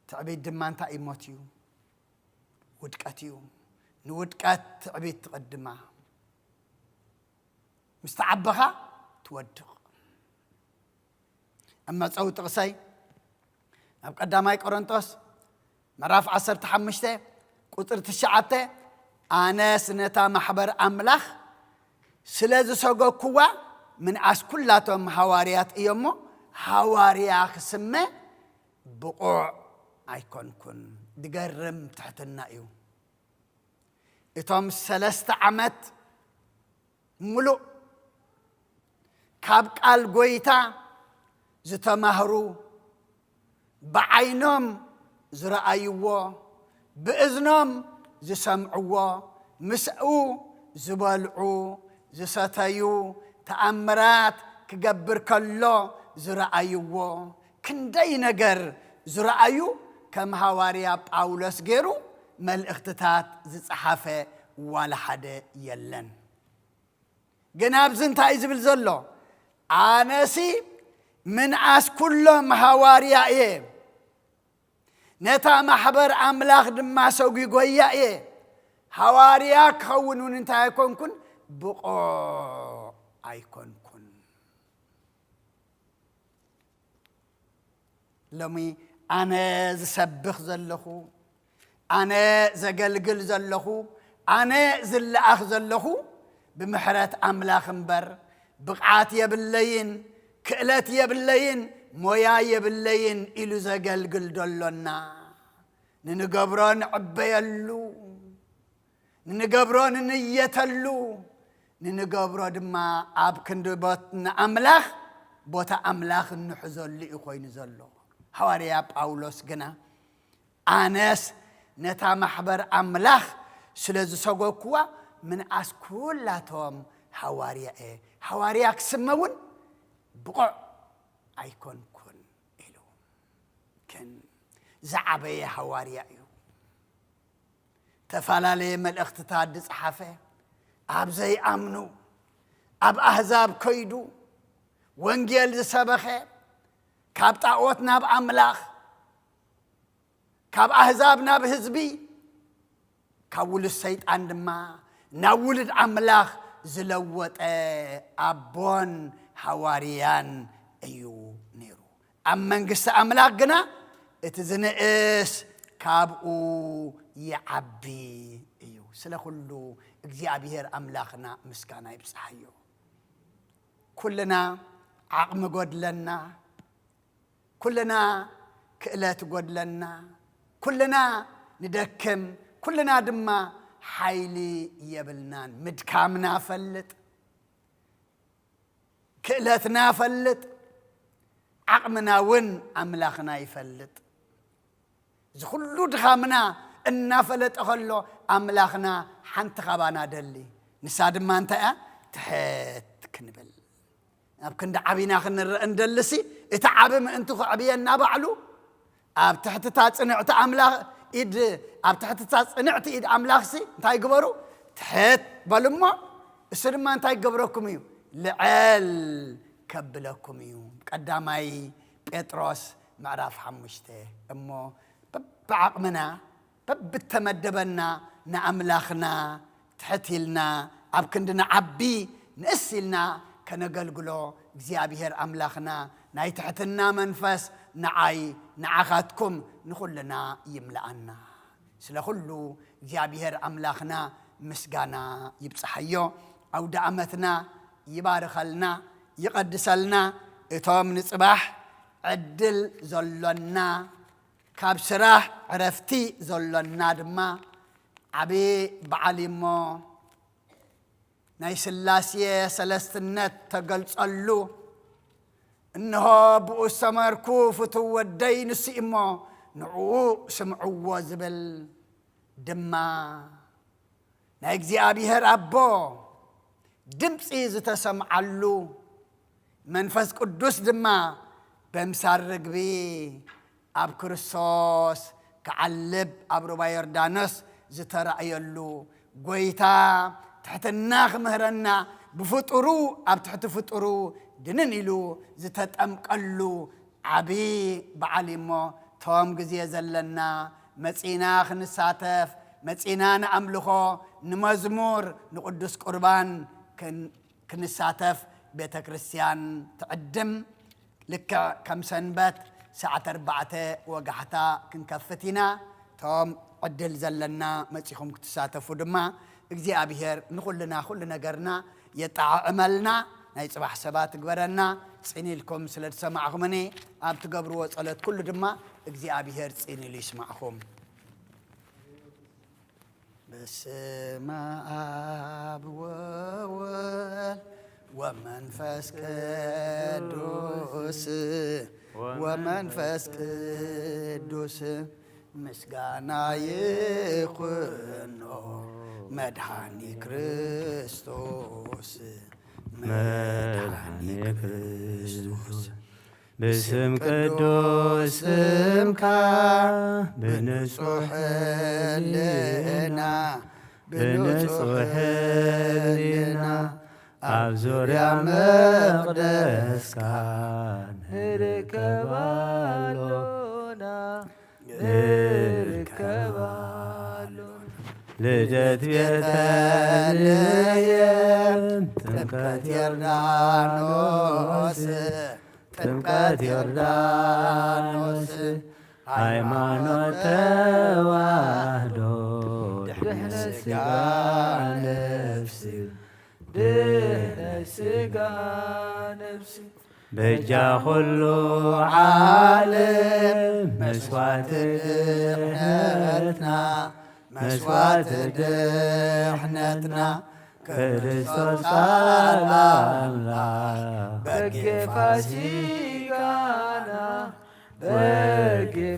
A: ትዕቢት ድማ እንታይ እዩ ሞት እዩ ውድቀት እዩ ንውድቀት ትዕቢት ትቕድማ ምስ ተዓበኻ ትወድቕ እማ ፀው ጥቕሰይ ኣብ ቀዳማይ ቆሮንቶስ ምዕራፍ 15 ቁጥር 9 ኣነ ስነታ ማሕበር ኣምላኽ ስለ ዝሰጎኩዋ ምን ኣስኩላቶም ሃዋርያት እዮሞ ሃዋርያ ክስመ ብቑዕ ኣይኮንኩን ድገርም ትሕትና እዩ እቶም 3 ዓመት ሙሉእ ካብ ቃል ጎይታ ዝተማህሩ بعينهم زرأيوه بإذنهم زسمعوه مسأو زبالعو زستيو تأمرات كجبر كله زرأيوه كندي نجر زرأيو كم هواريا باولس جيرو مال اختتات زصحافة ولا حدا يلن جناب زنتاي زبلزلو آنسي من عاس كلهم هواريا إيه نتا محبر أملاخ دما سوقي قويا إيه هواريا كونون انتا يكون كن بقو أيكون كن لمي أنا زسبخ زلخو أنا زقلقل زلخو أنا زلأخ زلخو بمحرات أملاخ مبر بقعات يبلين كألات يبلين مويا يبلين إلو زقلقل دلنا ننقبران عبيالو ننقبران نيتالو ننقبران دما عبكند بطن أملاخ بوتا أملاخ النحزل لإخوين زلو حواريا باولوس جنا آناس نتا محبر أملاخ سلز سوقوا من أسكولاتهم حواريا إيه حواريا كسمون بقع أيكون كن إلو كن زعبي حواريا إيو تفلالي من الاختتاد صحافة أب زي أمنو أب أحزاب كيدو وانجيل سبخه كاب طاقوتنا بأملاخ كاب أحزابنا بحزبي كاول السيد عندما نولد أملاخ زلوت أبون حواريان أيو نيرو أما نقص أملاخ قنا اتزنقس كابقو يعبي أيو سلا كله اجزيابيهر أملاخنا مسكانا يبصحيو كلنا عقم قد لنا كلنا كئلات قد لنا كلنا ندكم كلنا دما حيلي يبلنان مدكامنا فلت كئلاتنا فلت عقمنا ون أملاخنا يفلت زخلو دخامنا إنا فلت أخلو أملاخنا حنت خبانا دلي نساد ما انت تحت كنبل أبكن دعبينا خن ندلسي اتعبم انتو عبينا بعلو أب تحت تصنعت أملاخ إيد أب تحت تصنعت إيد أملاخسي انتاي قبرو تحت بلما السر ما انتاي قبركم يو لعل كبلكم يو قدامي بيتروس معرف حمشته أمو بعقمنا بتمدبنا نأملاخنا تحتيلنا أبكندنا عبي نسيلنا كنقلقلو زيابيهر أملاخنا ناي تحتنا منفس نعاي نعاخاتكم نخلنا يملأنا سلخلو زيابيهر أملاخنا مسقانا يبصحيو أو دعمتنا يبارخلنا يقدسلنا إتوم نصباح عدل زلنا ካብ ስራሕ ዕረፍቲ ዘሎና ድማ ዓብይ በዓል እሞ ናይ ስላሴ ሰለስትነት ተገልጸሉ እንሆ ብኡ ሰመርኩ ፍትው ወደይ ንሱ እሞ ንዕኡ ስምዕዎ ዝብል ድማ ናይ እግዚአብሔር አቦ ድምፂ ዝተሰምዓሉ መንፈስ ቅዱስ ድማ በምሳር ርግቢ ኣብ ክርስቶስ ከዓልብ ኣብ ሩባ ዮርዳኖስ ዝተራእየሉ ጎይታ ትሕትና ክምህረና ብፍጡሩ ኣብ ትሕቲ ፍጡሩ ድንን ኢሉ ዝተጠምቀሉ ዓብይ በዓል እሞ ቶም ግዜ ዘለና መጺና ክንሳተፍ መጺና ንኣምልኾ ንመዝሙር ንቅዱስ ቁርባን ክንሳተፍ ቤተ ክርስቲያን ትዕድም ልክዕ ከም ሰንበት ሰዓት 4 ወጋሕታ ክንከፍት ኢና ቶም ዕድል ዘለና መጺኹም ክትሳተፉ ድማ እግዚአብሔር ንኹልና ኩሉ ነገርና የጣዕመልና ናይ ጽባሕ ሰባት ግበረና ጽኒልኩም ስለ ተሰማዕኹምኒ ኣብ ትገብርዎ ጸሎት ኩሉ ድማ እግዚአብሔር ጽኒሉ ይስማዕኹም በስመ አብ ወወልድ ወመንፈስ ቅዱስ ወመንፈስ ቅዱስ ምስጋና ይኹኖ መድኃኒ ክርስቶስ
B: መድኃኒ ክርስቶስ باسم قدوس اسمك بنصح لنا بنصح لنا أبزر يا مقدس كان اركبالونا لجت بيتاليم تمكت يردانوس ጥምቀት ዮርዳኖስ ሃይማኖት ተዋህዶ ድኅነት ሥጋ ነፍስ ድኅነት ሥጋ ነፍስ በእጃ ሁሉ ዓለም መስዋዕት ድኅነትና መስዋዕት ድኅነትና ክርስቶስ ቃል አምላክ በጌ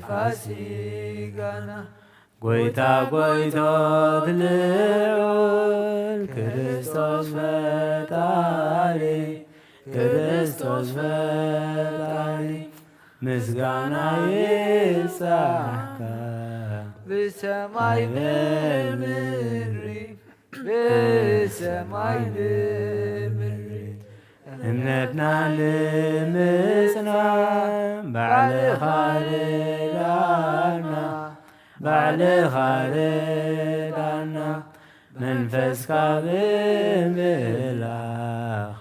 B: ፋሲካና ጎይታ ጎይቶት ልዑል ክርስቶስ ፈጣሪ ክርስቶስ ፈጣሪ ምስጋና ይብዛህ በሰማይ በምድር በሰማይ በምድር እምነትና ልምጽና ባዕልኻ ርዳና መንፈስካ ብምላኽ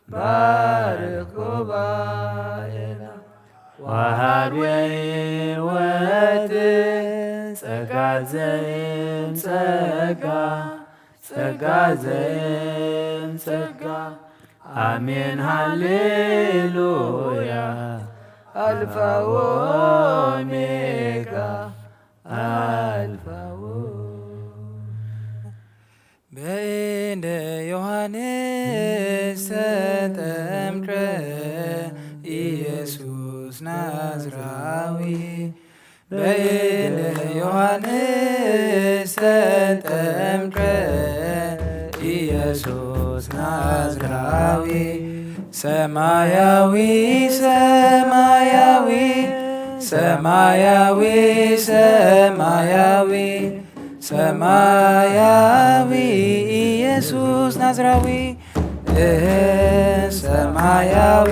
B: ባርኽ ጉባኤና ወሃብ ሕይወት ጸጋ ዘይም ጸጋ አሜን ሃሌሉያ አልፋ ወኦሜጋ በእንደ ዮሐንስ ተጠምቀ ኢየሱስ ናዝራዊ በእንደ ዮሐንስ ተጠምቀ ኢየሱስ ናዝራዊ ሰማያዊ ሰማያዊ ሰማያዊ ሰማያዊ ሰማያዊ ኢየሱስ ናዝራዊ ሰማያዊ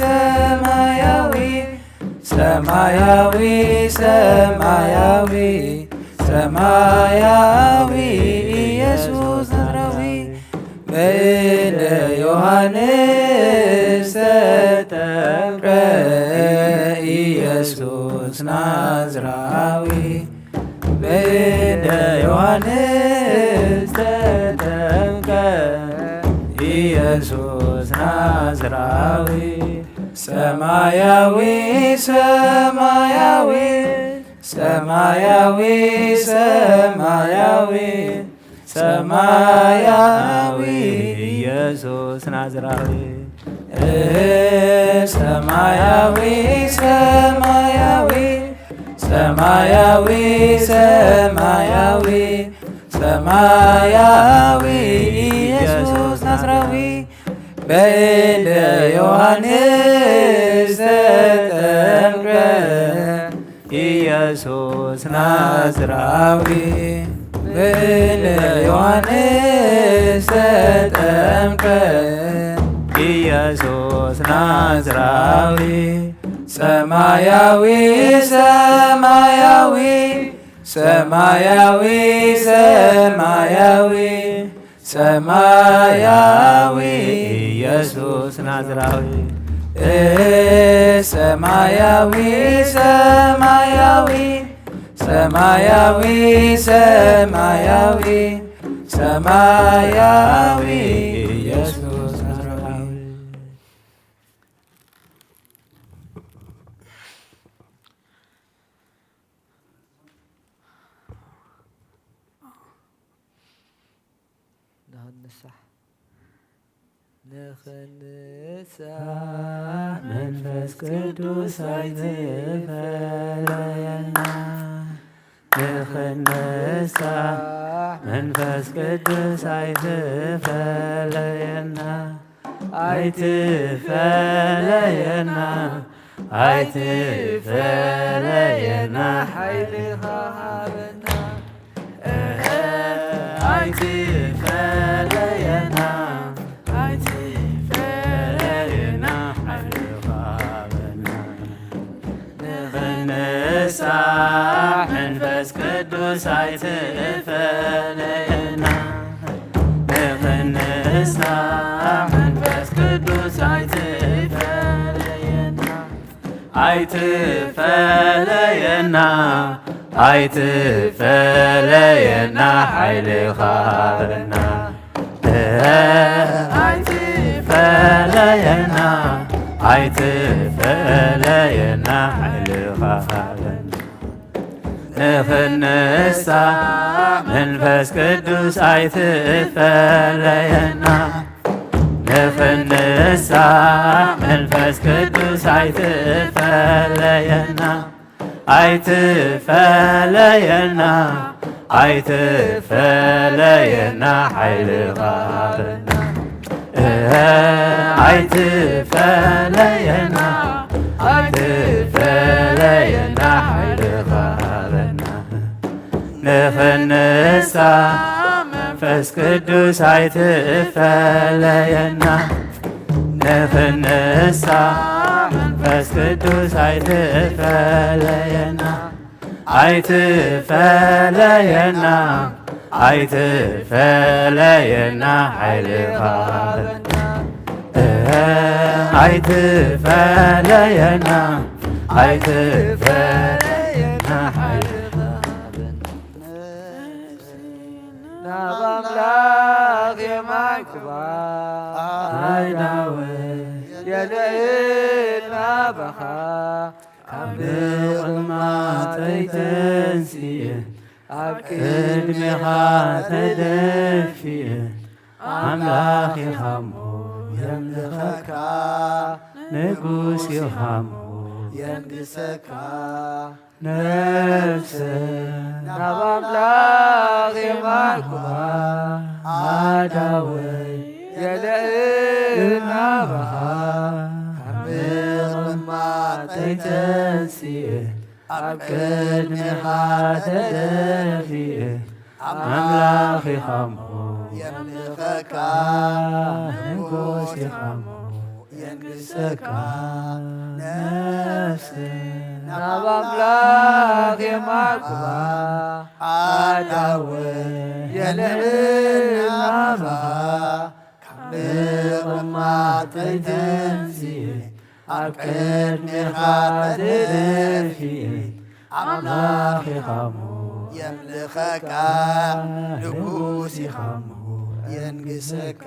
B: ሰማያዊ ሰማያዊ ሰማያዊ ሰማያዊ ኢየሱስ ናዝራዊ በእንደ ዮሐንስ ተጠምቀ ኢየሱስ ናዝራዊ በእንደ ዮሐንስ ተጠምቀ ኢየሱስ ናዝራዊ
D: ሰማያዊ ሰማያዊ ሰማያዊ ሰማያዊ ሰማያዊ
B: ኢየሱስ ናዝራዊ
D: ሰማያዊ ሰማያዊ ሰማያዊ ሰማያዊ ሰማያዊ ኢየሱስ ናዝራዊ በእደ ዮሐንስ ተጠምቀ
B: ኢየሱስ
D: ናዝራዊ በእደ ዮሐንስ ተጠምቀ
B: ኢየሱስ
D: ናዝራዊ ሰማያዊ ሰማያዊ ሰማያዊ ሰማያዊ ሰማያዊ
B: ኢየሱስ ናዝራዊ
D: ሰማያዊ ሰማያዊ ሰማያዊ ሰማያዊ ሰማያዊ ኢየሱስ ናዝራዊ
B: መንፈስ ቅዱስ አይትፈለየና ንኽነሳ መንፈስ ቅዱስ አይትፈለየና አይትፈለየና አይትፈለየና ኃይልኻ ሃበና አይትፈለየና ንኽነሳ መንፈስ ቅዱስ አይትፈለየና ንኽነሳ መንፈስ ቅዱስ አይትፈለየና አይትፈለየና አይትፈለየና ኃይልኻ ሃበና አይትፈለየና አይትፈለየና ኃይልኻ ሃበና ንኽነሳ መንፈስ ቅዱስ አይትፈለየና ንኽነሳ መንፈስ ቅዱስ አይትፈለየና አይትፈለየና አይትፈለየና ኃይልኻ ሃበና አይትፈለየና አይትፈለየና ኃይልኻ ሃበና ንኽነሳ መንፈስ ቅዱስ አይትፈለየና ንኽነሳ መንፈስ ቅዱስ አይትፈለየና አይትፈለየና አይትፈለየና ኃይልኻ ሃበና አይትፈለየና አይትፈለየና ኃይልኻ ሃበና ናብ አምላክ የማይክባር አይዳወ የልዕልና በኻ ካብ ንቕልማት ኣይተንስየ ኣብ ቅድሜኻ ተደፊየ ኣምላኽ ኢኻ እሞ የምልኸካ ንጉስ ኢኻ እሞ የንግሰካ ነፍሰ ናብ ኣምላኽ የማይኩባር ኣዳወይ የልዕልና በኻ ካብ ንቕልማት ኣይተንስየ ኣብ ቅድሜኻ ተደፊየ ኣምላኽ ኢኻ እሞ የምልኸካ ንጉስ ኢኻ እሞ የንግሰካ ነፍስ ናብ ኣምላኽ የማይኩባር ኣዳወይ የልዕልና በኻ ካብ ንቕልማት ኣይተንስየ ኣብ ቅድሜኻ ተደፊየ ኣምላኽ ኢኻ እሞ የምልኸካ ንጉስ ኢኻ እሞ የንግሰካ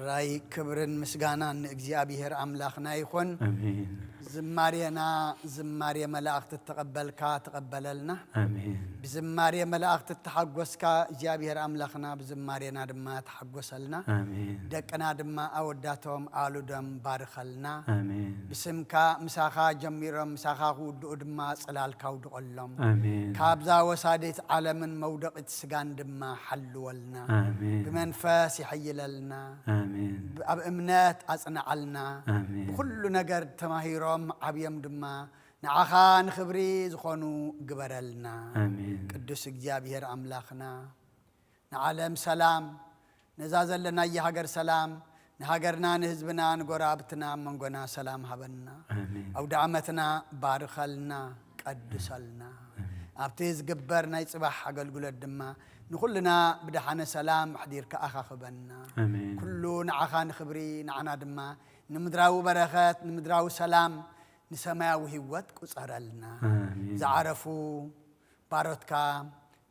A: راي كبرن مسغانان እግዚአብሔር አምላክና ይሁን
B: آمين
A: زمارينا زماري ملاእክት ተቀበልካ ተቀበለልና
B: آمين
A: بزماري ملاእክት ተሐጎስካ እግዚአብሔር አምላክና بزمارينا ድማ ተሐጎሰልና
B: آمين
A: ደቀና ድማ አወዳቶም አሉደም ባርኸልና
B: آمين
A: بسمካ ምሳኻ ጀሚሮም ምሳኻ ሁዱ ድማ ጽላልካ ውድቆሎም
B: آمين
A: ካብዛ ወሳዴት ዓለምን መውደቂት ስጋን ድማ حلولنا
B: آمين
A: بمنفاس يحيللنا
B: آمين
A: اب امنات اصنعلنا
B: آمين
A: كل ነገር ተማሂሮም عبيم ድማ نعخان خبري زخونو قبرلنا
B: آمين
A: قدس እግዚአብሔር አምላክنا نعلم سلام نزازلنا يهاجر سلام نهاجرنا نهزبنا نقرابتنا منقنا سلام هبنا
B: آمين
A: او دعمتنا بارخلنا قدسلنا ابتيز قبرنا يصبح اقلقل دما نخلنا بدحنا سلام حدير كاخا خبنا
B: آمين
A: كله نعخان خبري نعنا دما نمدراو بركات نمدراو سلام نسماو هيوت قصرلنا
B: آمين
A: زعرفوا باروتكا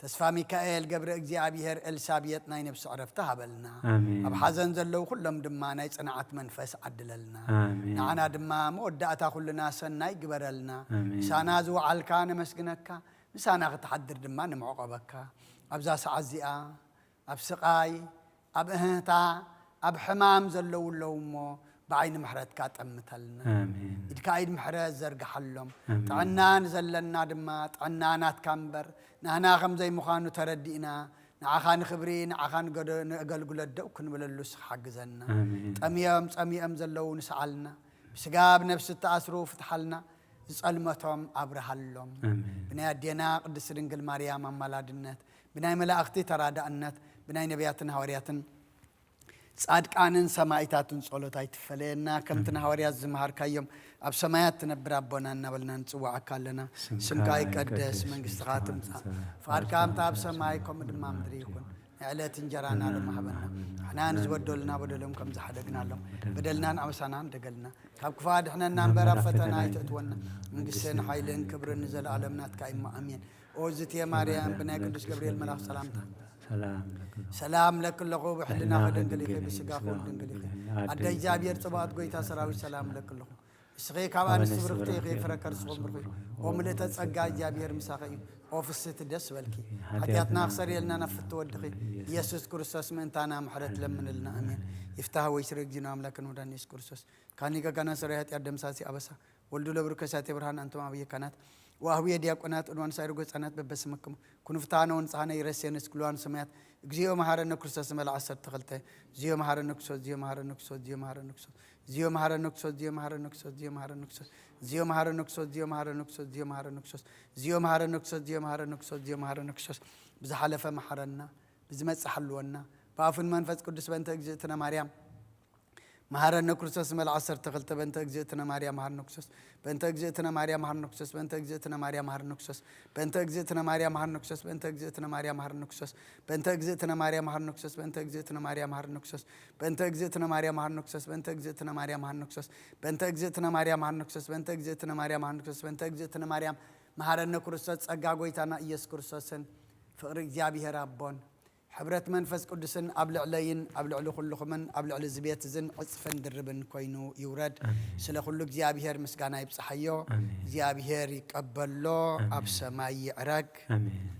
A: تسفى ميكائيل قبر እግዚአብሔር ኤልሳቤጥ ናይ ነብስ ዕረፍታ ሃበልና
B: آمين
A: ኣብ ሓዘን ዘለው ኩሎም ድማ ናይ ጽንዓት መንፈስ ዓድለልና
B: آمين
A: ንዓና ድማ መወዳእታ ኩልና ሰናይ ግበረልና
B: آمين
A: ሳና ዝወዓልካ ነመስግነካ ምሳና ክትሓድር ድማ ንምዕቀበካ ኣብዛ ሰዓት እዚኣ ኣብ ስቃይ ኣብ እህታ ኣብ ሕማም ዘለውለውሞ بعين محرتك طمتلنا
B: آمين
A: إدكايد محرز زرقحلهم طعنان زلنا دما طعنانات كامبر نحنا خمزي مخانو تردينا نعخان خبرين نعخان قلقل الدو كن بللوس حقزنا
B: آمين
A: طميام زلو نسعلنا بسقاب نفس التأسرو فتحلنا زلمتهم أبرهلهم
B: آمين
A: بناي دينا قدس رنقل مريم ملادنت بناي ملاأختي ترادأنت بناي نبياتنا هورياتن صادقانن سمايتاتن ጸሎታይ ትፈለየና ከምትና ሐዋርያት ዝመሃርካዮም ኣብ ሰማያት ትነብር አቦና እናበልና ንጽዋዕ ካለና ስምካ ይቀደስ መንግስትኻ ትምጻ ፈቃድካ ኣብ ሰማይ ከም ድማ ምድሪ ይኩን ዕለት እንጀራና ለማህበና حنان ዝወደልና በደለም ከም ዝሓደግናሎም በደልናን አመሳና እንደገልና ካብ ክፋድ ሕነና እንበራ ፈተና ይተትወና መንግስትን ኃይልን ክብርን ዘለዓለምናት ካይማ አሜን ኦዝት የማርያም ብናይ ቅዱስ ገብርኤል መልአክ ሰላምታ سلام لك اللغو بحلنا خدن قليخي بسقا خول دن قليخي عدا إجابير صبات قويتا سراوي سلام لك اللغو سغي كابان السبرقتي غي فركر سغم برخي وملتا تسقا إجابير مساقي وفست دس بالكي حتياتنا أخسر يلنا نفت ودخي يسوس كرسوس من تانا محرت لمن لنا أمين يفتح ويسرق جنام لكن ودان يس كرسوس كانيكا كان سريحت يردم ساسي أبسا ولدو لبركساتي برهان أنتم أبي كانت وهوية دياقونات عنوان سايرغو صانات ببسمكم كونو فتانا ونصحانا يرسينس كلوان سميات እግዚኦ መሐረነ ክርስቶስ መልዓሰር ተኸልተ እግዚኦ መሐረነ ክርስቶስ እግዚኦ መሐረነ ክርስቶስ እግዚኦ መሐረነ ክርስቶስ እግዚኦ መሐረነ ክርስቶስ እግዚኦ መሐረነ ክርስቶስ እግዚኦ መሐረነ ክርስቶስ እግዚኦ መሐረነ ክርስቶስ እግዚኦ መሐረነ ክርስቶስ እግዚኦ መሐረነ ክርስቶስ እግዚኦ መሐረነ ክርስቶስ እግዚኦ መሐረነ ክርስቶስ እግዚኦ መሐረነ ክርስቶስ ብዝሓለፈ መሐረና ብዝመጽእ ሓልወና በአፉን መንፈስ ቅዱስ በእንተ እግዝእትነ ማርያም مهارنا كرسوس مال عصر تغلت بنت اجزتنا مريم مهارنا كرسوس بنت اجزتنا مريم مهارنا كرسوس بنت اجزتنا مريم مهارنا كرسوس بنت اجزتنا مريم مهارنا كرسوس بنت اجزتنا مريم مهارنا كرسوس بنت اجزتنا مريم مهارنا كرسوس بنت اجزتنا مريم مهارنا كرسوس بنت اجزتنا مريم مهارنا كرسوس بنت اجزتنا مريم مهارنا كرسوس بنت اجزتنا مريم مهارنا كرسوس بنت اجزتنا مريم مهارنا كرسوس بنت اجزتنا مريم مهارنا كرسوس ጸጋ ጎይታና ኢየሱስ ክርስቶስን ፍቅሪ እግዚአብሔር አቦን حبرت منفس قدسن أبلع لين أبلع له كل خمن أبلع لزبيت زن عصفن دربن كوينو يورد سلا كل جيابير مسكانا يبصحيو جيابير يقبل له أبسماي عرق
B: آمين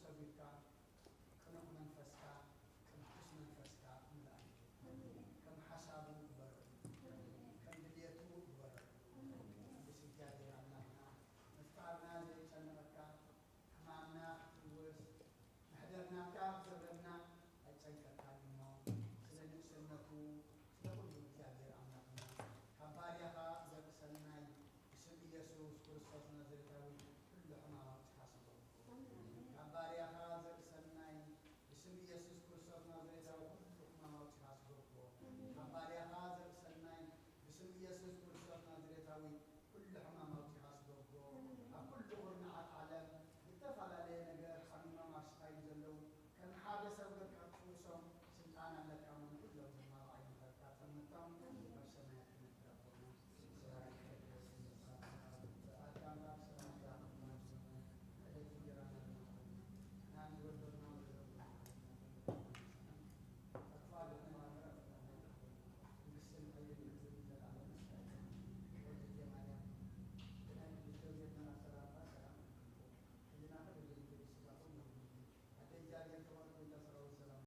A: سبيكا كنوع منفسكا كم حس منفسكا ملأ كم حسابه بر كم دليته بر بسجادة الله نفتعلنا زي سنركا كمعنا فلوس محدرنا كاب زبلنا أجنك كلمة سنة سنة